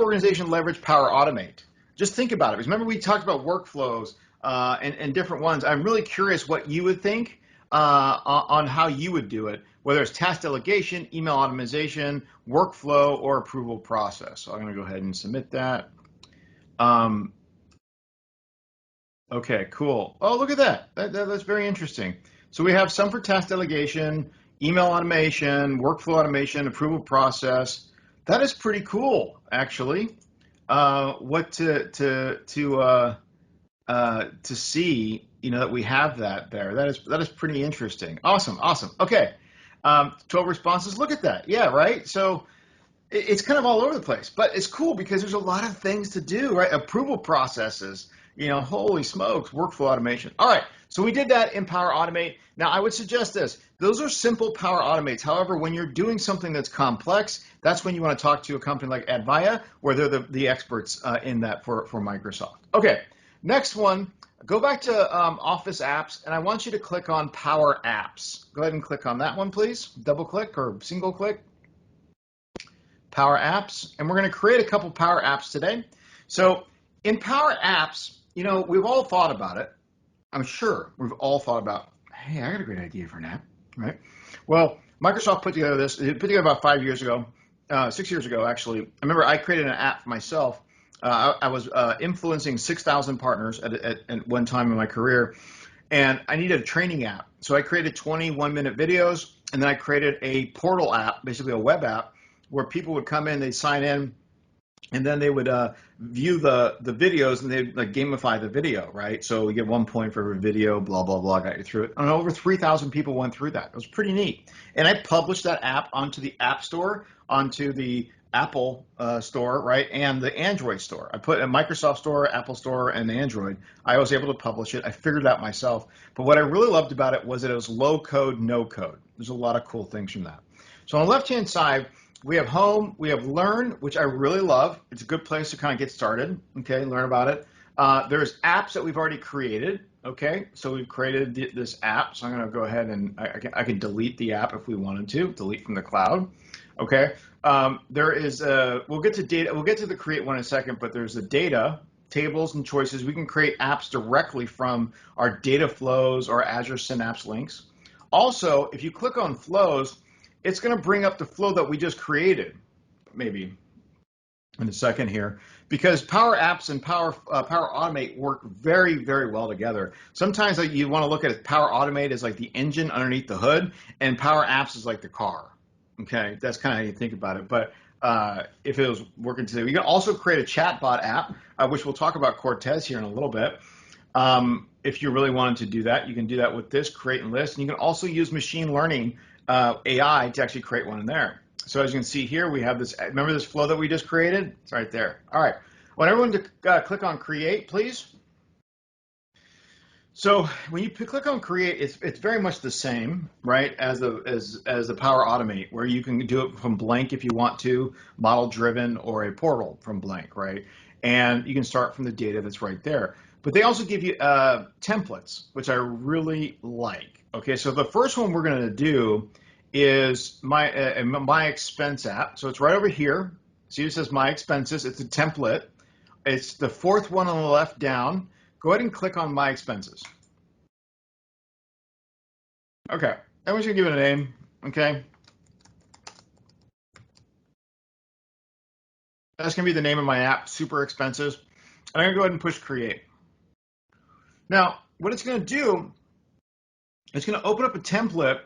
organization leverage Power Automate? Just think about it. Because remember we talked about workflows and different ones. I'm really curious what you would think on how you would do it, whether it's task delegation, email automation, workflow, or approval process. So I'm going to go ahead and submit that. Okay, cool. Oh, look at that. That's very interesting. So we have some for task delegation, email automation, workflow automation, approval process. That is pretty cool, actually. What to see, you know, that we have that there. That is pretty interesting. Awesome. Okay, 12 responses. Look at that. Yeah, right. So it's kind of all over the place, but it's cool because there's a lot of things to do, right? Approval processes. You know, holy smokes, workflow automation. All right, so we did that in Power Automate. Now, I would suggest this. Those are simple Power Automates. However, when you're doing something that's complex, that's when you want to talk to a company like Advaya, where they're the experts in that for Microsoft. Okay, next one. Go back to Office Apps, and I want you to click on Power Apps. Go ahead and click on that one, please. Double click or single click. Power Apps, and we're going to create a couple Power Apps today. So in Power Apps, you know, we've all thought about it. I'm sure we've all thought about, hey, I got a great idea for an app, right? Well, Microsoft put together this. It put together about 5 years ago, 6 years ago, actually. I remember I created an app for myself. I was influencing 6,000 partners at one time in my career, and I needed a training app. So I created 21-minute videos, and then I created a portal app, basically a web app, where people would come in, they'd sign in, and then they would view the videos, and they'd like gamify the video, right? So you get 1 point for every video, blah, blah, blah, got you through it. And over 3,000 people went through that. It was pretty neat. And I published that app onto the App Store, onto the Apple Store, right, and the Android Store. I put a Microsoft Store, Apple Store, and Android. I was able to publish it. I figured it out myself. But what I really loved about it was that it was low code, no code. There's a lot of cool things from that. So on the left-hand side, we have Home, we have Learn, which I really love. It's a good place to kind of get started, okay, learn about it. There's apps that we've already created, okay? So we've created this app, so I'm gonna go ahead and I can delete the app if we wanted to, delete from the cloud, okay? There is, we'll get to data, we'll get to the create one in a second, but there's the data, tables and choices. We can create apps directly from our data flows or Azure Synapse links. Also, if you click on flows, it's going to bring up the flow that we just created, maybe. in a second here, because Power Apps and Power Automate work very, very well together. Sometimes you want to look at it, Power Automate as like the engine underneath the hood, and Power Apps is like the car. Okay, that's kind of how you think about it. But if it was working today, we can also create a chatbot app, which we'll talk about Cortez here in a little bit. If you really wanted to do that, you can do that with this create and list, and you can also use machine learning AI to actually create one in there. So as you can see here, we have this, remember this flow that we just created? It's right there. All right, I want everyone to click on create, please. So when you click on create, it's very much the same, right, as the Power Automate, where you can do it from blank if you want to, model driven, or a portal from blank, right? And you can start from the data that's right there. But they also give you templates, which I really like. Okay, so the first one we're going to do is my expense app. So it's right over here. See, it says my expenses. It's a template. It's the fourth one on the left down. Go ahead and click on my expenses. Okay, everyone's gonna give it a name. Okay, that's gonna be the name of my app, Super Expenses. And I'm gonna go ahead and push create. Now, what it's gonna do, it's gonna open up a template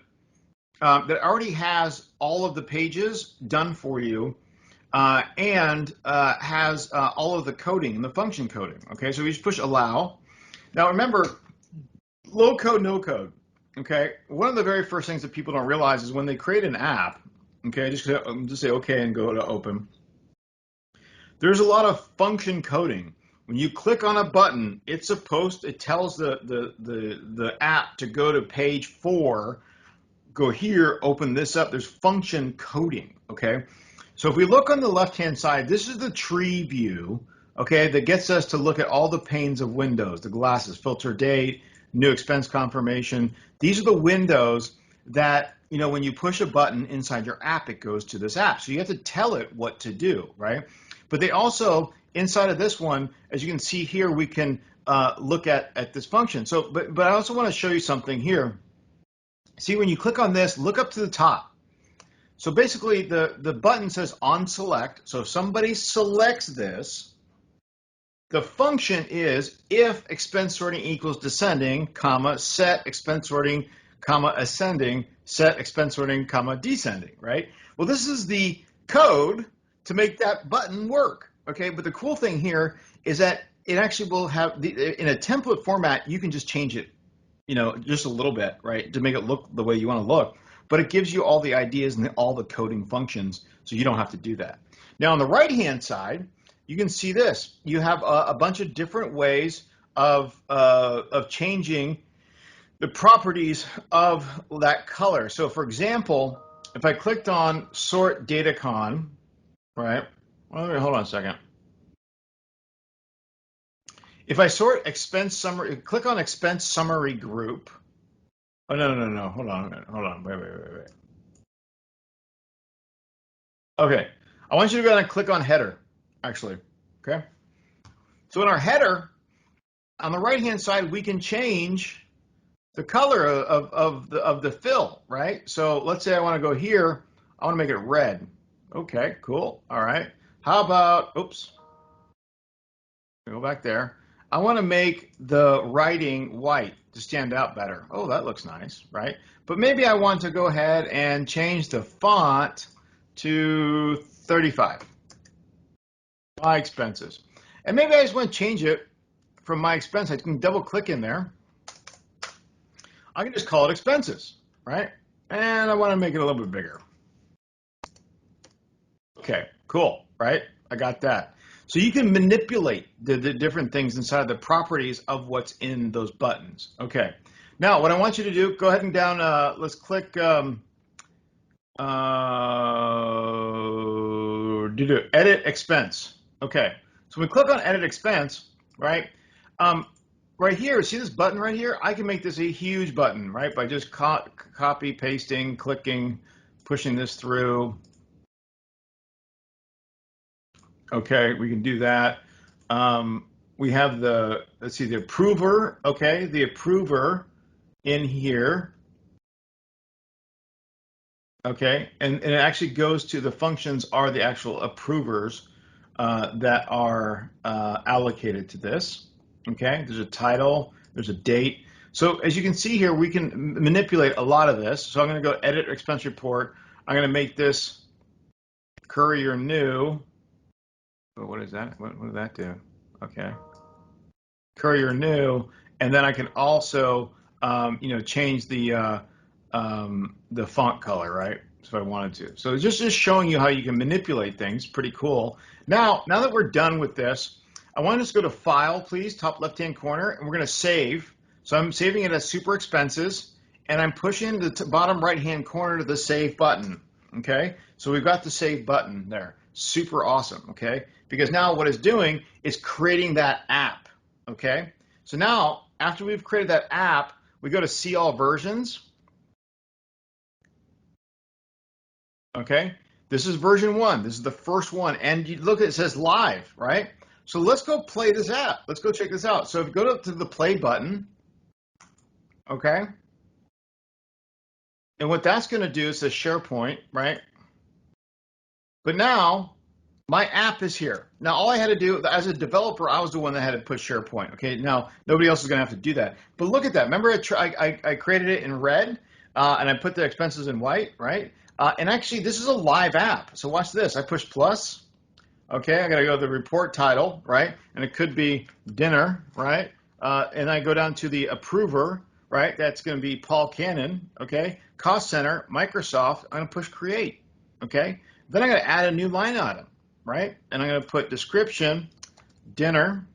that already has all of the pages done for you and has all of the coding and the function coding. Okay, so we just push allow. Now remember, low code, no code. Okay, one of the very first things that people don't realize is when they create an app, okay, just say okay and go to open. There's a lot of function coding. When you click on a button, it tells the app to go to page 4, go here, open this up. There's function coding, okay? So if we look on the left-hand side, this is the tree view, okay, that gets us to look at all the panes of windows, the glasses, filter date, new expense confirmation. These are the windows that, you know, when you push a button inside your app, it goes to this app. So you have to tell it what to do, right? But they also, inside of this one, as you can see here, we can look at this function. So, but I also want to show you something here. See, when you click on this, look up to the top. So basically, the button says on select. So if somebody selects this, the function is if expense sorting equals descending, comma, set expense sorting, comma, ascending, set expense sorting, comma, descending, right? Well, this is the code to make that button work, okay? But the cool thing here is that it actually will have, in a template format, you can just change it, you know, just a little bit, right, to make it look the way you want to look. But it gives you all the ideas and all the coding functions, so you don't have to do that. Now, on the right-hand side, you can see this. You have a bunch of different ways of changing the properties of that color. So, for example, if I clicked on Sort Datacon, right? Well, hold on a second. If I sort expense summary, click on Expense Summary Group. Oh, no. Hold on. Wait. Okay. I want you to go ahead and click on Header, actually. Okay. So in our header, on the right-hand side, we can change the color of the fill, right? So let's say I want to go here. I want to make it red. Okay, cool. All right. How about, oops, go back there. I want to make the writing white to stand out better. Oh, that looks nice, right? But maybe I want to go ahead and change the font to 35. My expenses. And maybe I just want to change it from my expense. I can double click in there. I can just call it expenses, right? And I want to make it a little bit bigger. Okay, cool, right? I got that. So you can manipulate the different things inside the properties of what's in those buttons. Okay, now what I want you to do, go ahead and down, let's click edit expense. Okay, so we click on edit expense, right? Right here, see this button right here? I can make this a huge button, right? By just copy, pasting, clicking, pushing this through. Okay, we can do that. We have let's see, the approver, okay, the approver in here. Okay, and it actually goes to the functions are the actual approvers that are allocated to this. Okay, there's a title, there's a date. So as you can see here, we can manipulate a lot of this. So I'm going to go edit expense report. I'm going to make this courier new. Oh, what is that? What did that do? Okay, courier new, and then I can also change the font color, right? So I wanted to. So just showing you how you can manipulate things. Pretty cool. Now that we're done with this, I want to just go to File, please, top left-hand corner, and we're going to save. So I'm saving it as Super Expenses, and I'm pushing the bottom right-hand corner to the Save button. Okay, so we've got the Save button there. Super awesome. Okay, because now what it's doing is creating that app. Okay, so now after we've created that app, we go to See All Versions. Okay, this is version 1. This is the first one, and you look, it says live, right? So let's go play this app. Let's go check this out. So if you go to the play button, okay, and what that's going to do is says SharePoint, right? But now my app is here. Now all I had to do as a developer, I was the one that had to push SharePoint. Okay, now nobody else is going to have to do that. But look at that. Remember, I created it in red, and I put the expenses in white, right? And actually, this is a live app. So watch this. I push plus. Okay, I got to go to the report title, right? And it could be dinner, right? And I go down to the approver, right? That's going to be Paul Cannon, okay? Cost center, Microsoft. I'm going to push create, okay? Then I'm going to add a new line item, right? And I'm going to put description, dinner,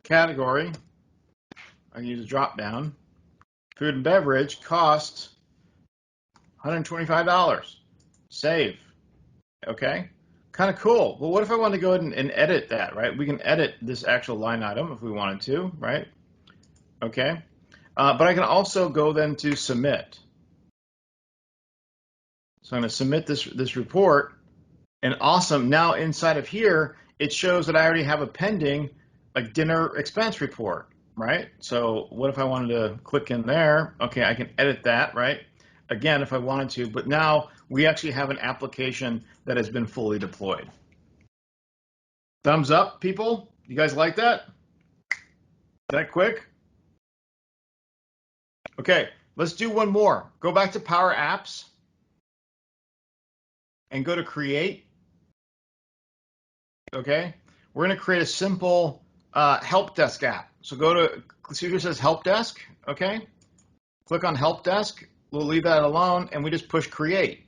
category. I can use a drop down. Food and beverage, cost $125. Save, okay? Kind of cool. Well, what if I want to go ahead and edit that, right? We can edit this actual line item if we wanted to, right? Okay. But I can also go then to submit. So I'm going to submit this report, and awesome. Now inside of here, it shows that I already have a pending like dinner expense report, right? So what if I wanted to click in there? Okay, I can edit that, right? Again, if I wanted to, but now we actually have an application that has been fully deployed. Thumbs up, people. You guys like that? That quick? Okay, let's do one more. Go back to Power Apps and go to Create. Okay, we're going to create a simple help desk app. So go to, see where it says Help Desk. Okay, click on Help Desk. We'll leave that alone, and we just push Create.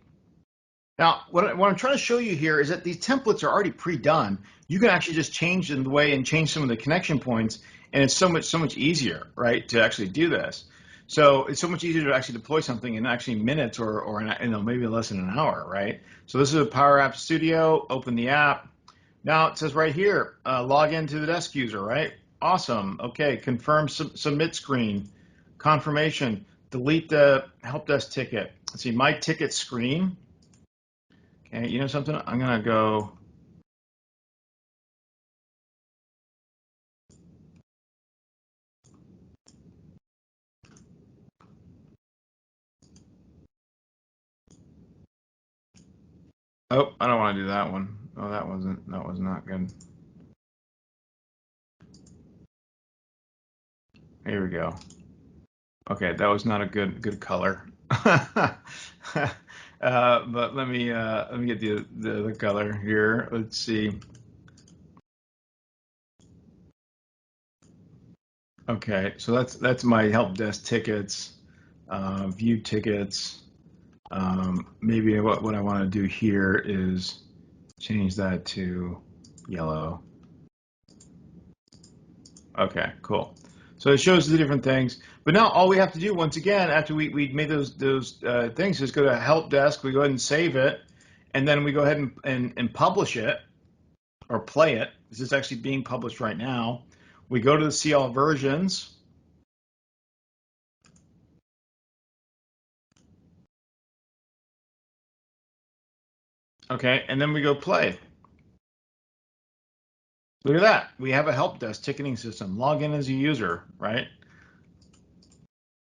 Now, what I'm trying to show you here is that these templates are already pre-done. You can actually just change the way and change some of the connection points, and it's so much easier, right, to actually do this. So it's so much easier to actually deploy something in actually minutes or maybe less than an hour, right? So this is a Power Apps Studio. Open the app. Now it says right here, log into the desk user, right? Awesome. Okay, confirm submit screen, confirmation, delete the help desk ticket. Let's see, my ticket screen. Okay, you know something? I'm gonna go. Oh, I don't want to do that one. Oh, that was not good. Here we go. Okay, that was not a good color. But let me get the color here. Let's see. Okay, so that's my help desk tickets, view tickets. Maybe what I want to do here is change that to yellow. Okay, cool. So it shows the different things. But now all we have to do, once again, after we made those things, is go to Help Desk. We go ahead and save it, and then we go ahead and publish it or play it. This is actually being published right now. We go to the See All Versions. Okay, and then we go play. Look at that. We have a help desk ticketing system. Log in as a user, right?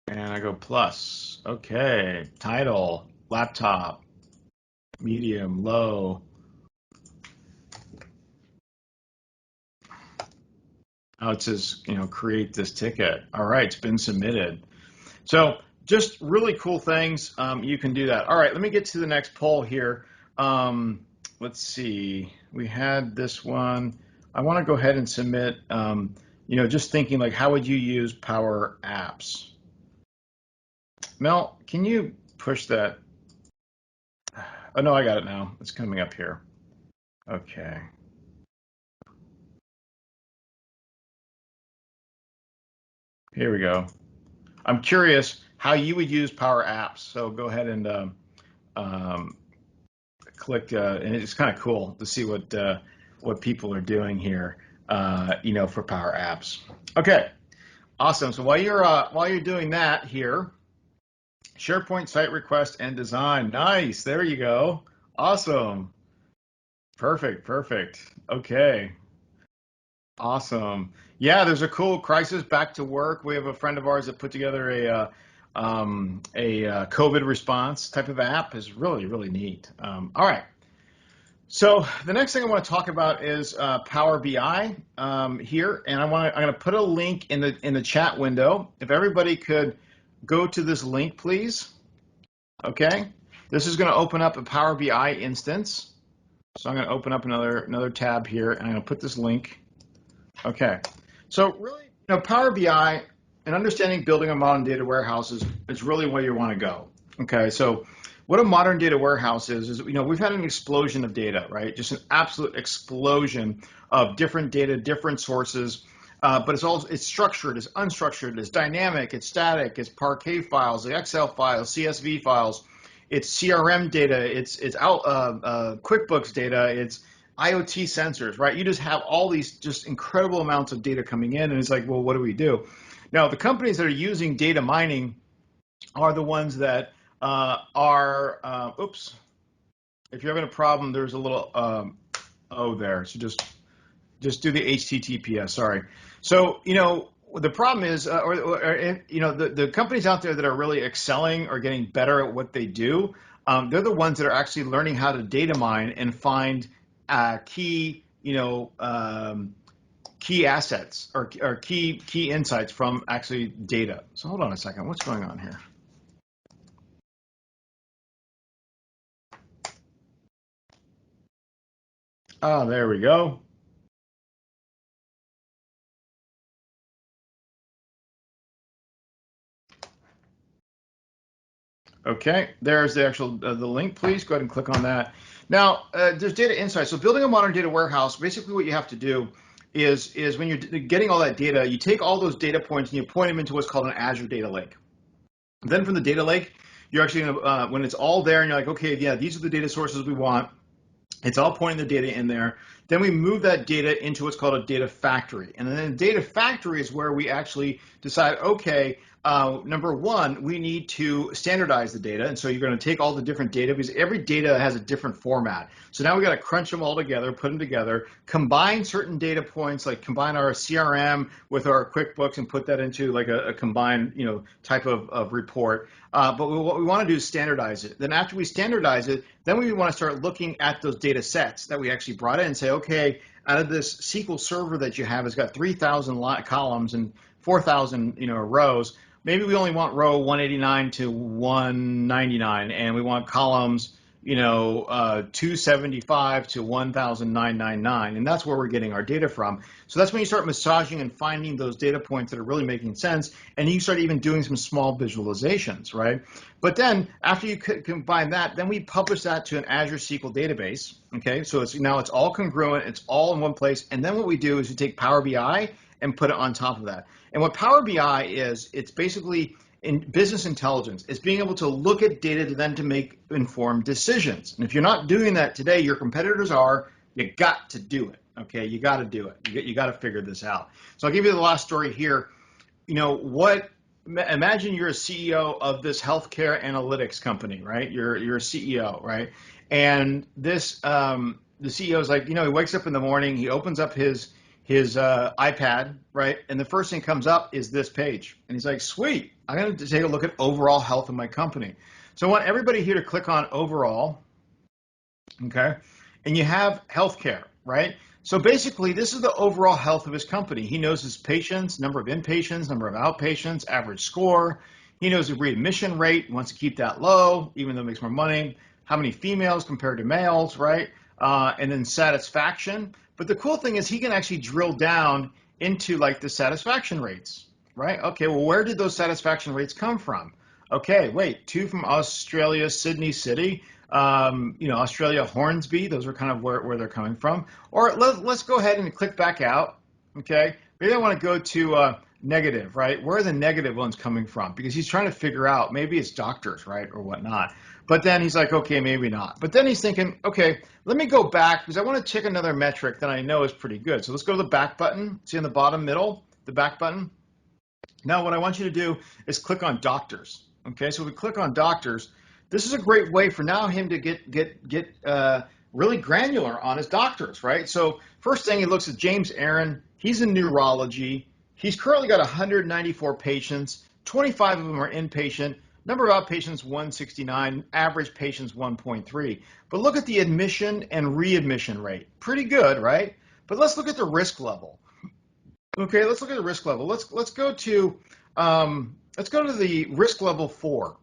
And I go plus. Okay, title, laptop, medium, low. Oh, it says, create this ticket. All right, it's been submitted. So just really cool things. You can do that. All right, let me get to the next poll here. Let's see. We had this one. I want to go ahead and submit, just thinking like, how would you use Power Apps? Mel, can you push that? Oh, no, I got it now. It's coming up here. Okay. Here we go. I'm curious how you would use Power Apps. So go ahead and click, and it's kind of cool to see what people are doing here, for Power Apps. Okay, awesome. So while you're doing that here, SharePoint site request and design. Nice. There you go. Awesome. Perfect. Okay. Awesome. Yeah, there's a cool crisis back to work. We have a friend of ours that put together a COVID response type of app. Is really, really neat. All right. So the next thing I want to talk about is Power BI here, and I'm going to put a link in the chat window. If everybody could go to this link, please. Okay. This is going to open up a Power BI instance. So I'm going to open up another tab here, and I'm going to put this link. Okay, so really, Power BI and understanding building a modern data warehouse is really where you want to go. Okay, so what a modern data warehouse is we've had an explosion of data, right? Just an absolute explosion of different data, different sources, but it's structured, it's unstructured, it's dynamic, it's static, it's Parquet files, the Excel files, CSV files, it's CRM data, it's QuickBooks data, it's IoT sensors, right? You just have all these just incredible amounts of data coming in, and it's like, well, what do we do? Now, the companies that are using data mining are the ones that oops, if you're having a problem, there's a little O there, so just do the HTTPS, sorry. So, the problem is, the companies out there that are really excelling or getting better at what they do, they're the ones that are actually learning how to data mine and find key assets or key insights from actually data. So hold on a second, what's going on here? Oh, there we go. Okay, there's the actual the link. Please go ahead and click on that. Now, there's data insights. So building a modern data warehouse, basically what you have to do is when you're getting all that data, you take all those data points and you point them into what's called an Azure data lake. Then from the data lake, you're actually going to, when it's all there and you're like, okay, yeah, these are the data sources we want. It's all pointing the data in there. Then we move that data into what's called a data factory. And then the data factory is where we actually decide, okay, number one, we need to standardize the data. And so you're going to take all the different data because every data has a different format. So now we got to crunch them all together, put them together, combine certain data points, like combine our CRM with our QuickBooks and put that into like a combined, type of report. But what we want to do is standardize it. Then after we standardize it, then we want to start looking at those data sets that we actually brought in and say, okay, out of this SQL server that you have, it's got 3,000 columns and 4,000 rows. Maybe we only want row 189 to 199, and we want columns 275 to 1,999, and that's where we're getting our data from. So that's when you start massaging and finding those data points that are really making sense, and you start even doing some small visualizations, right? But then after you combine that, then we publish that to an Azure SQL database, okay? So now it's all congruent, it's all in one place, and then what we do is we take Power BI and put it on top of that. And what Power BI is, it's basically in business intelligence. It's being able to look at data to then to make informed decisions. And if you're not doing that today, your competitors are. You got to do it. Okay, you got to do it. You got to figure this out. So I'll give you the last story here. Imagine you're a CEO of this healthcare analytics company, right? You're a CEO, right? And this the CEO is like, he wakes up in the morning, he opens up his iPad, right? And the first thing comes up is this page. And he's like, sweet, I'm going to take a look at overall health of my company. So I want everybody here to click on overall, okay? And you have healthcare, right? So basically, this is the overall health of his company. He knows his patients, number of inpatients, number of outpatients, average score. He knows the readmission rate, wants to keep that low, even though it makes more money. How many females compared to males, right? And then satisfaction. But the cool thing is he can actually drill down into like the satisfaction rates, right? Okay, well, where did those satisfaction rates come from? Okay, wait, 2 from Australia, Sydney City, Australia, Hornsby. Those are kind of where they're coming from. Or let's go ahead and click back out. Okay, maybe I want to go to negative, right? Where are the negative ones coming from? Because he's trying to figure out, maybe it's doctors, right, or whatnot. But then he's like, okay, maybe not. But then he's thinking, okay, let me go back because I want to check another metric that I know is pretty good. So let's go to the back button. See in the bottom middle, the back button. Now what I want you to do is click on doctors. Okay, so we click on doctors. This is a great way for now him to get really granular on his doctors, right? So first thing, he looks at James Aaron. He's in neurology. He's currently got 194 patients. 25 of them are inpatient. Number of outpatients 169. Average patients 1.3. But look at the admission and readmission rate. Pretty good, right? But let's look at the risk level. Okay, let's look at the risk level. Let's go to the risk level 4.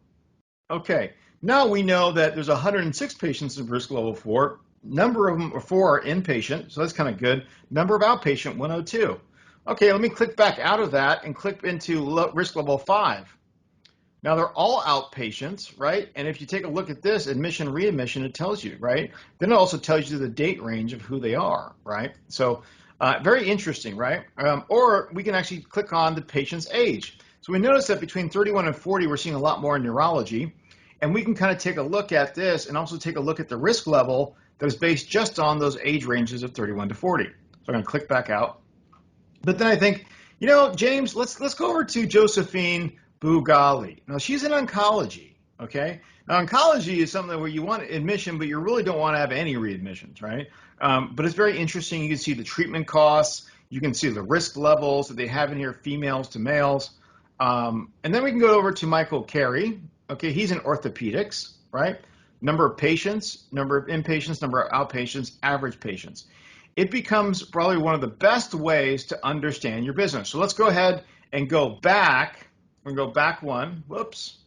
Okay, now we know that there's 106 patients in risk level 4. Number of them, 4 are inpatient, so that's kind of good. Number of outpatient, 102. Okay, let me click back out of that and click into risk level 5. Now they're all outpatients, right? And if you take a look at this, admission, readmission, it tells you, right? Then it also tells you the date range of who they are, right? So very interesting, right? Or we can actually click on the patient's age. So we notice that between 31 and 40, we're seeing a lot more in neurology. And we can kind of take a look at this and also take a look at the risk level that is based just on those age ranges of 31 to 40. So I'm going to click back out. But then I think, James, let's go over to Josephine Bugali. Now, she's in oncology, okay? Now, oncology is something where you want admission, but you really don't want to have any readmissions, right? But it's very interesting. You can see the treatment costs. You can see the risk levels that they have in here, females to males. And then we can go over to Michael Carey. Okay, he's in orthopedics, right? Number of patients, number of inpatients, number of outpatients, average patients. It becomes probably one of the best ways to understand your business. So let's go ahead and go back. We're going to go back one. Whoops.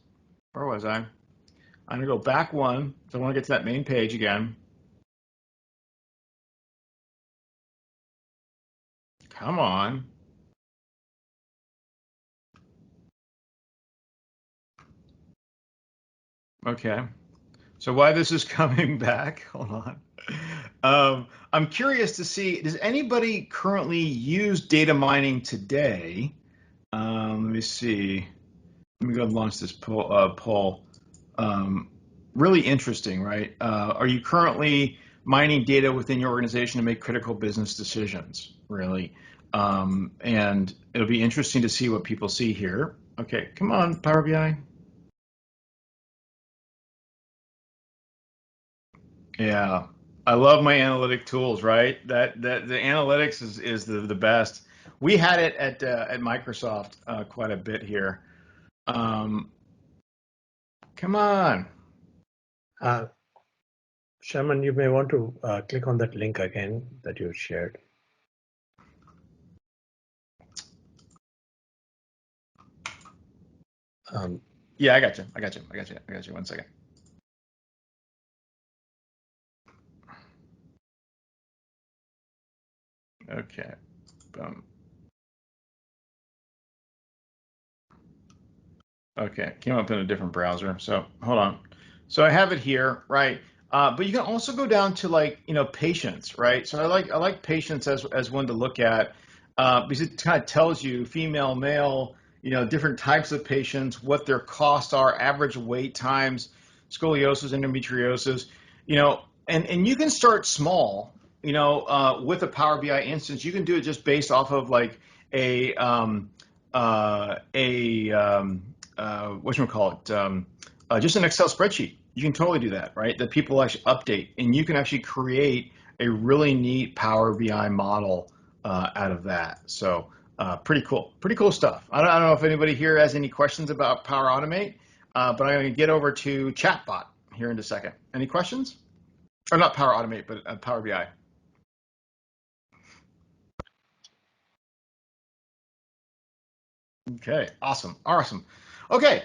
Where was I? I'm going to go back one. So I want to get to that main page again. Come on. Okay. So why this is coming back, hold on. I'm curious to see, does anybody currently use data mining today? Let me see. Let me go and launch this poll. Really interesting, right? Are you currently mining data within your organization to make critical business decisions, really? And it'll be interesting to see what people see here. Okay, come on, Power BI. Yeah, I love my analytic tools, right? That the analytics is the best. We had it at Microsoft quite a bit here. Come on. Sherman, you may want to click on that link again that you shared. Yeah, I got you. 1 second. Okay, boom. Okay, came up in a different browser. So hold on. So I have it here, right? But you can also go down to patients, right? So I like patients as one to look at because it kind of tells you female, male, different types of patients, what their costs are, average wait times, scoliosis, endometriosis, and you can start small, with a Power BI instance. You can do it just based off of like a just an Excel spreadsheet. You can totally do that, right? That people actually update, and you can actually create a really neat Power BI model out of that. So pretty cool stuff. I don't know if anybody here has any questions about Power Automate, but I'm going to get over to Chatbot here in a second. Any questions? Or not Power Automate, but Power BI. Okay, awesome, awesome. Okay,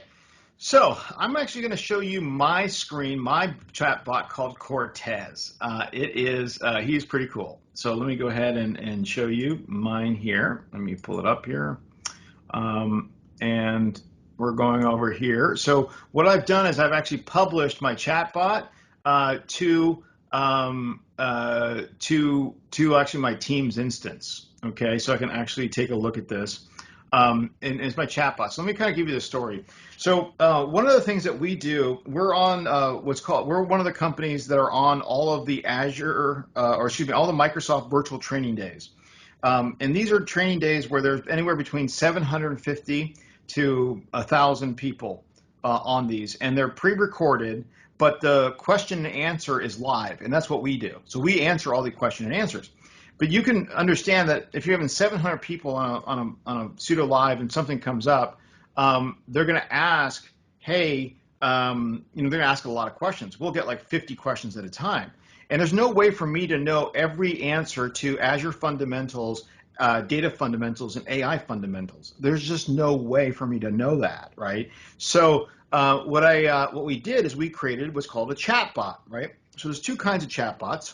so I'm actually going to show you my screen, my chat bot called Cortez. He's pretty cool. So let me go ahead and show you mine here. Let me pull it up here. And we're going over here. So what I've done is I've actually published my chatbot to actually my Teams instance. Okay, so I can actually take a look at this. And it's my chatbot. So let me kind of give you the story. So one of the things that we do, we're on we're one of the companies that are on all of the Azure, all the Microsoft virtual training days. And these are training days where there's anywhere between 750 to 1,000 people on these, and they're pre-recorded, but the question and answer is live, and that's what we do. So we answer all the question and answers. But you can understand that if you're having 700 people on a pseudo live and something comes up, they're going to ask, hey, they're going to ask a lot of questions. We'll get like 50 questions at a time. And there's no way for me to know every answer to Azure fundamentals, data fundamentals, and AI fundamentals. There's just no way for me to know that, right? So what we did is we created what's called a chatbot, right? So there's two kinds of chatbots.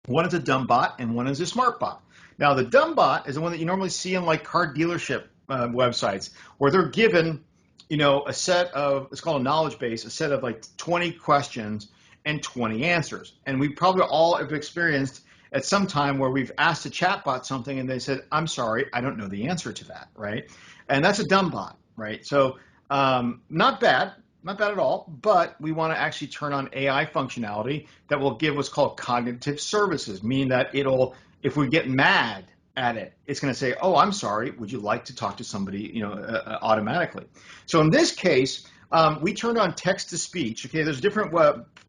One is a dumb bot and one is a smart bot. Now the dumb bot is the one that you normally see in like car dealership websites, where they're given, a set of, it's called a knowledge base, a set of like 20 questions and 20 answers. And we probably all have experienced at some time where we've asked a chatbot something and they said, I'm sorry, I don't know the answer to that, right? And that's a dumb bot, right? So not bad at all, but we want to actually turn on AI functionality that will give what's called cognitive services, meaning that if we get mad at it, it's going to say, oh, I'm sorry, would you like to talk to somebody, automatically. So in this case, we turned on text to speech. Okay, there's different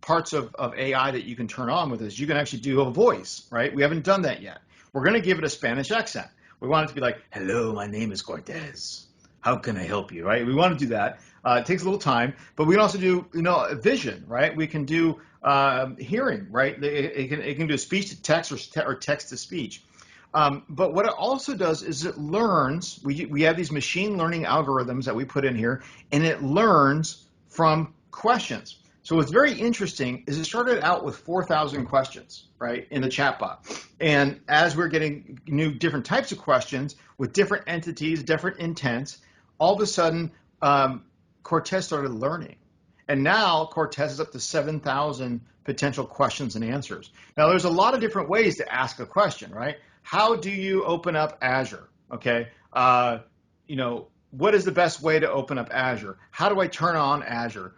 parts of AI that you can turn on with this. You can actually do a voice, right? We haven't done that yet. We're going to give it a Spanish accent. We want it to be like, hello, my name is Cortez. How can I help you, right? We want to do that. It takes a little time, but we can also do, vision, right? We can do hearing, right? It can do speech to text or text to speech. But what it also does is it learns. We have these machine learning algorithms that we put in here, and it learns from questions. So what's very interesting is it started out with 4,000 questions, right, in the chatbot. And as we're getting different types of questions with different entities, different intents, all of a sudden, Cortez started learning. And now Cortez is up to 7,000 potential questions and answers. Now, there's a lot of different ways to ask a question, right? How do you open up Azure? Okay. What is the best way to open up Azure? How do I turn on Azure?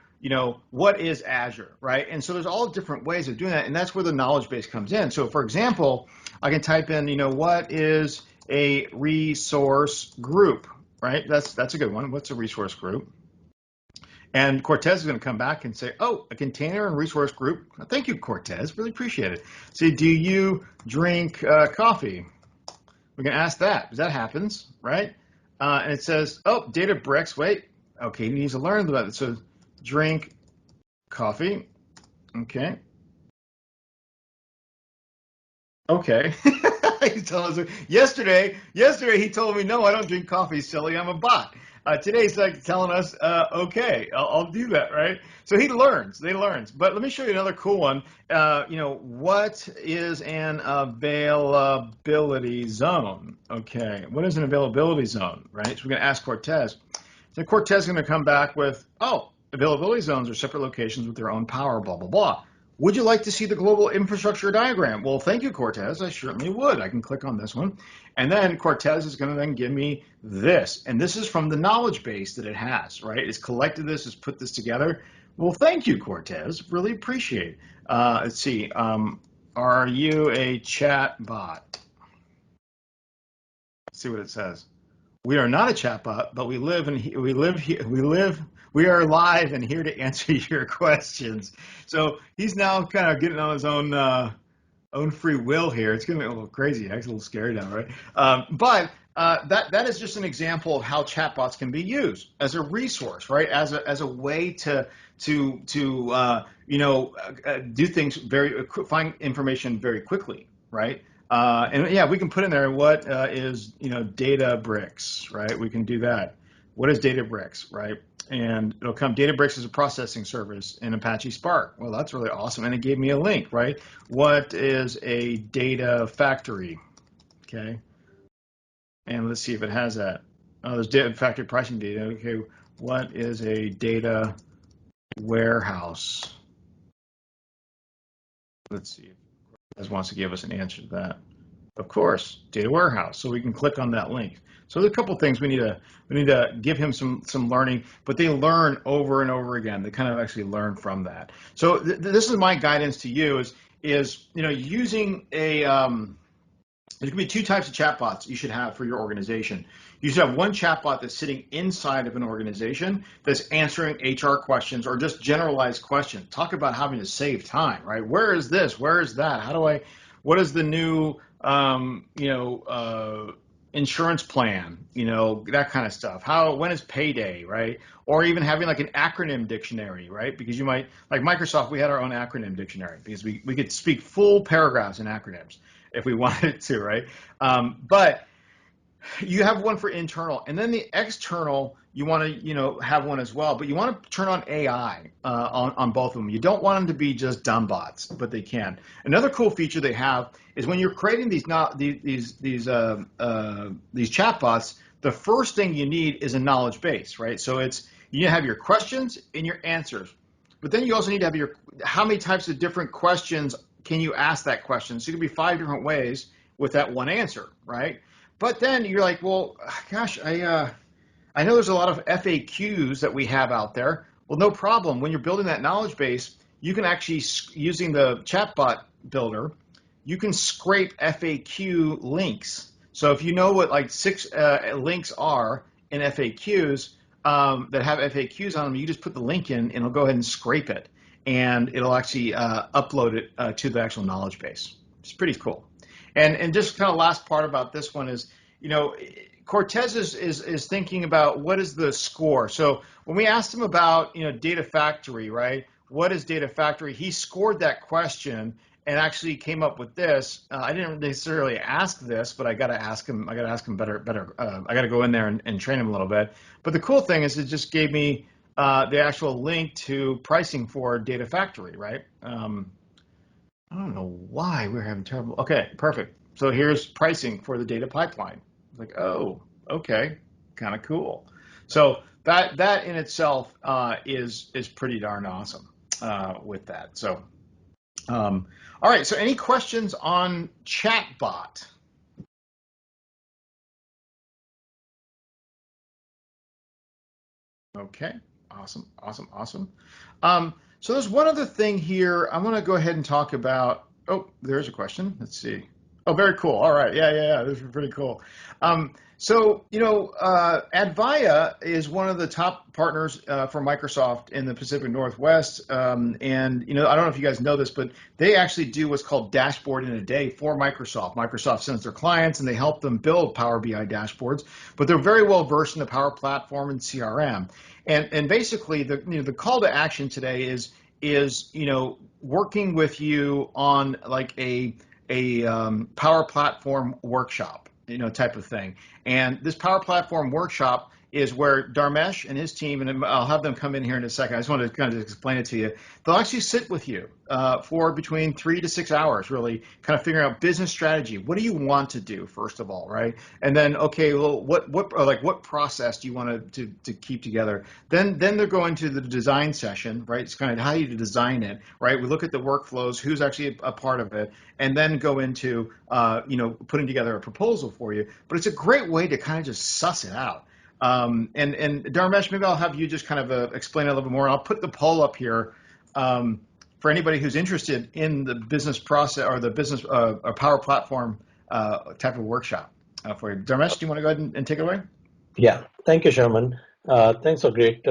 What is Azure, right? And so there's all different ways of doing that, and that's where the knowledge base comes in. So for example, I can type in, what is a resource group, right? That's a good one. What's a resource group? And Cortez is going to come back and say, oh, a container and resource group. Thank you, Cortez. Really appreciate it. Say, do you drink coffee? We can ask that, because that happens, right? And it says, oh, Databricks. Wait. Okay, he needs to learn about it. So drink coffee. Okay. Okay. He's telling us, yesterday he told me, no, I don't drink coffee, silly. I'm a bot. Today he's like telling us, okay, I'll do that, right? So he learns. But let me show you another cool one. What is an availability zone? Okay, what is an availability zone, right? So we're going to ask Cortez. So Cortez is going to come back with, oh, availability zones are separate locations with their own power, blah, blah, blah. Would you like to see the global infrastructure diagram? Well, thank you, Cortez. I certainly would. I can click on this one. And then Cortez is going to then give me this. And this is from the knowledge base that it has, right? It's collected this, it's put this together. Well, thank you, Cortez. Really appreciate it. Let's see. Are you a chat bot? Let's see what it says. We are not a chatbot, but we are live and here to answer your questions. So he's now kind of getting on his own free will here. It's going to be a little crazy. It's a little scary now, right? But that is just an example of how chatbots can be used as a resource, right? As a way to do things find information very quickly, right? And yeah, we can put in there what is Databricks, right? We can do that. What is Databricks, right? And it'll come, Databricks is a processing service in Apache Spark. Well, that's really awesome. And it gave me a link, right? What is a data factory? Okay. And let's see if it has that. Oh, there's data factory pricing data. Okay. What is a data warehouse? Let's see if it wants to give us an answer to that. Of course, data warehouse. So we can click on that link. So there's a couple things we need to give him some learning, but they learn over and over again. They kind of actually learn from that. So this is my guidance to you is using a there's going to be two types of chatbots you should have for your organization. You should have one chatbot that's sitting inside of an organization that's answering HR questions or just generalized questions. Talk about having to save time, right? Where is this? Where is that? What is the new, insurance plan? That kind of stuff. When is payday, right? Or even having like an acronym dictionary, right? Because you might, like Microsoft, we had our own acronym dictionary because we could speak full paragraphs in acronyms if we wanted to, right? But you have one for internal, and then the external, you want to have one as well, but you want to turn on AI on both of them. You don't want them to be just dumb bots, but they can. Another cool feature they have is when you're creating these chatbots, the first thing you need is a knowledge base, right? So you need to have your questions and your answers, but then you also need to have how many types of different questions can you ask that question? So it could be 5 different ways with that one answer, right? But then you're like, well, gosh, I know there's a lot of FAQs that we have out there. Well, no problem. When you're building that knowledge base, you can actually, using the chatbot builder, you can scrape FAQ links. So if you know what like 6 links are in FAQs that have FAQs on them, you just put the link in and it'll go ahead and scrape it. And it'll actually upload it to the actual knowledge base. It's pretty cool. And just kind of last part about this one is, Cortez is thinking about what is the score. So when we asked him about, Data Factory, right? What is Data Factory? He scored that question and actually came up with this. I didn't necessarily ask this, but I got to ask him. I got to ask him better. I got to go in there and train him a little bit. But the cool thing is, it just gave me the actual link to pricing for Data Factory, right? I don't know why we're having trouble. Okay, perfect. So here's pricing for the data pipeline. Like, oh, okay, kind of cool. So that in itself is pretty darn awesome with that. So, all right. So any questions on chatbot? Okay, awesome. So there's one other thing here. I want to go ahead and talk about. Oh, there's a question. Let's see. Oh, very cool. All right. Yeah. This is pretty cool. Advaya is one of the top partners for Microsoft in the Pacific Northwest. I don't know if you guys know this, but they actually do what's called dashboard in a day for Microsoft. Microsoft sends their clients and they help them build Power BI dashboards, but they're very well versed in the Power Platform and CRM. And basically the call to action today is working with you on like a Power Platform workshop, type of thing. And this Power Platform workshop is where Dharmesh and his team, and I'll have them come in here in a second. I just want to kind of explain it to you. They'll actually sit with you for between 3 to 6 hours, really kind of figuring out business strategy. What do you want to do, first of all, right? And then, okay, well, what process do you want to keep together? Then they're going to the design session, right? It's kind of how you design it, right? We look at the workflows, who's actually a part of it, and then go into putting together a proposal for you. But it's a great way to kind of just suss it out. And Dharmesh, maybe I'll have you just kind of explain it a little bit more. I'll put the poll up here for anybody who's interested in the business process or the business or Power Platform type of workshop for you. Dharmesh, do you want to go ahead and take it away? Yeah, thank you, Sherman. Thanks for great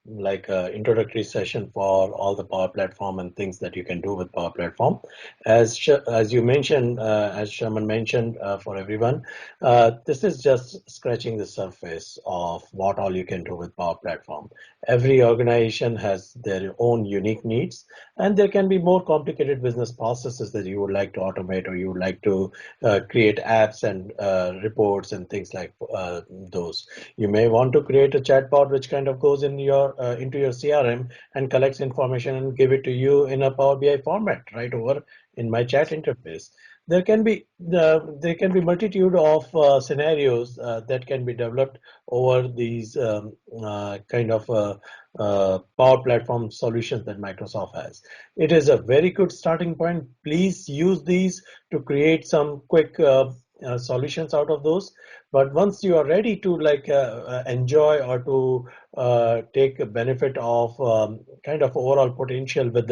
like a introductory session for all the Power Platform and things that you can do with Power Platform. As you mentioned, as Sherman mentioned, for everyone, this is just scratching the surface of what all you can do with Power Platform. Every organization has their own unique needs, and there can be more complicated business processes that you would like to automate, or you would like to create apps and reports and things like those. You may want to create a chatbot which kind of goes in your into your CRM and collects information and give it to you in a Power BI format right over in my chat interface. There can be multitude of scenarios that can be developed over these kind of Power Platform solutions that Microsoft has. It is a very good starting point. Please use these to create some quick solutions out of those. But once you are ready to enjoy or to take a benefit of kind of overall potential with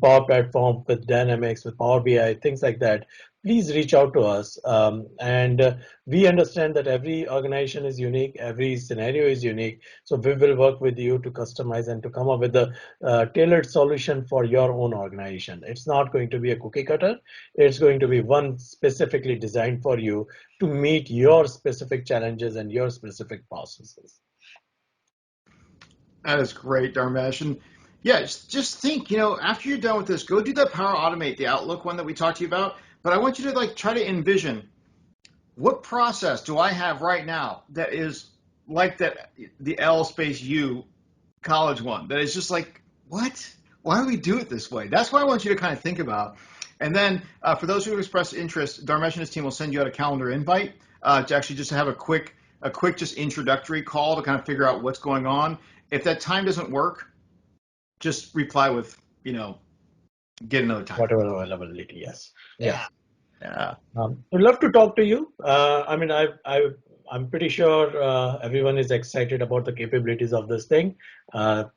Power Platform, with Dynamics, with Power BI, things like that, please reach out to us. And we understand that every organization is unique, every scenario is unique. So we will work with you to customize and to come up with a tailored solution for your own organization. It's not going to be a cookie cutter. It's going to be one specifically designed for you to meet your specific challenges and your specific processes. That is great, Dharmesh. And yeah, just think, after you're done with this, go do that Power Automate, the Outlook one that we talked to you about. But I want you to try to envision, what process do I have right now that is like that, the L space U college one, that is just like, what? Why do we do it this way? That's what I want you to kind of think about. And then for those who express interest, Dharmesh and his team will send you out a calendar invite to actually just have a quick just introductory call to kind of figure out what's going on. If that time doesn't work, just reply with, get another time. Whatever availability, yes. Yeah. Yeah. We'd love to talk to you. I'm pretty sure everyone is excited about the capabilities of this thing.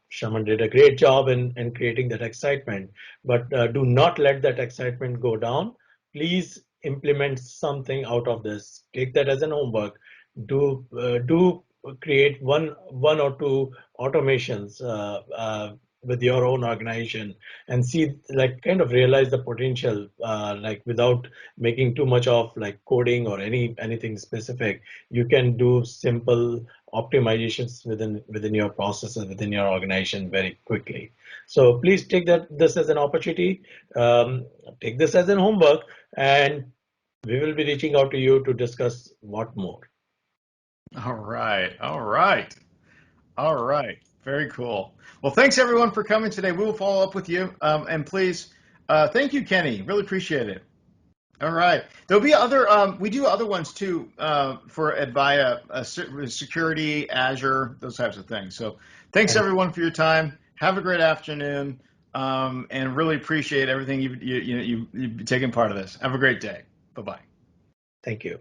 Shaman did a great job in creating that excitement, but do not let that excitement go down. Please implement something out of this. Take that as an homework. Do create one or two automations with your own organization and see, kind of realize the potential, without making too much of coding or anything specific. You can do simple optimizations within your processes, within your organization very quickly. So please take this as an opportunity, take this as an homework, and we will be reaching out to you to discuss what more. All right. Very cool. Well, thanks everyone for coming today. We will follow up with you. And please, thank you, Kenny. Really appreciate it. All right. There'll be other, we do other ones too for Advaya, security, Azure, those types of things. So thanks everyone for your time. Have a great afternoon. And really appreciate everything you've taken part of this. Have a great day. Bye-bye. Thank you.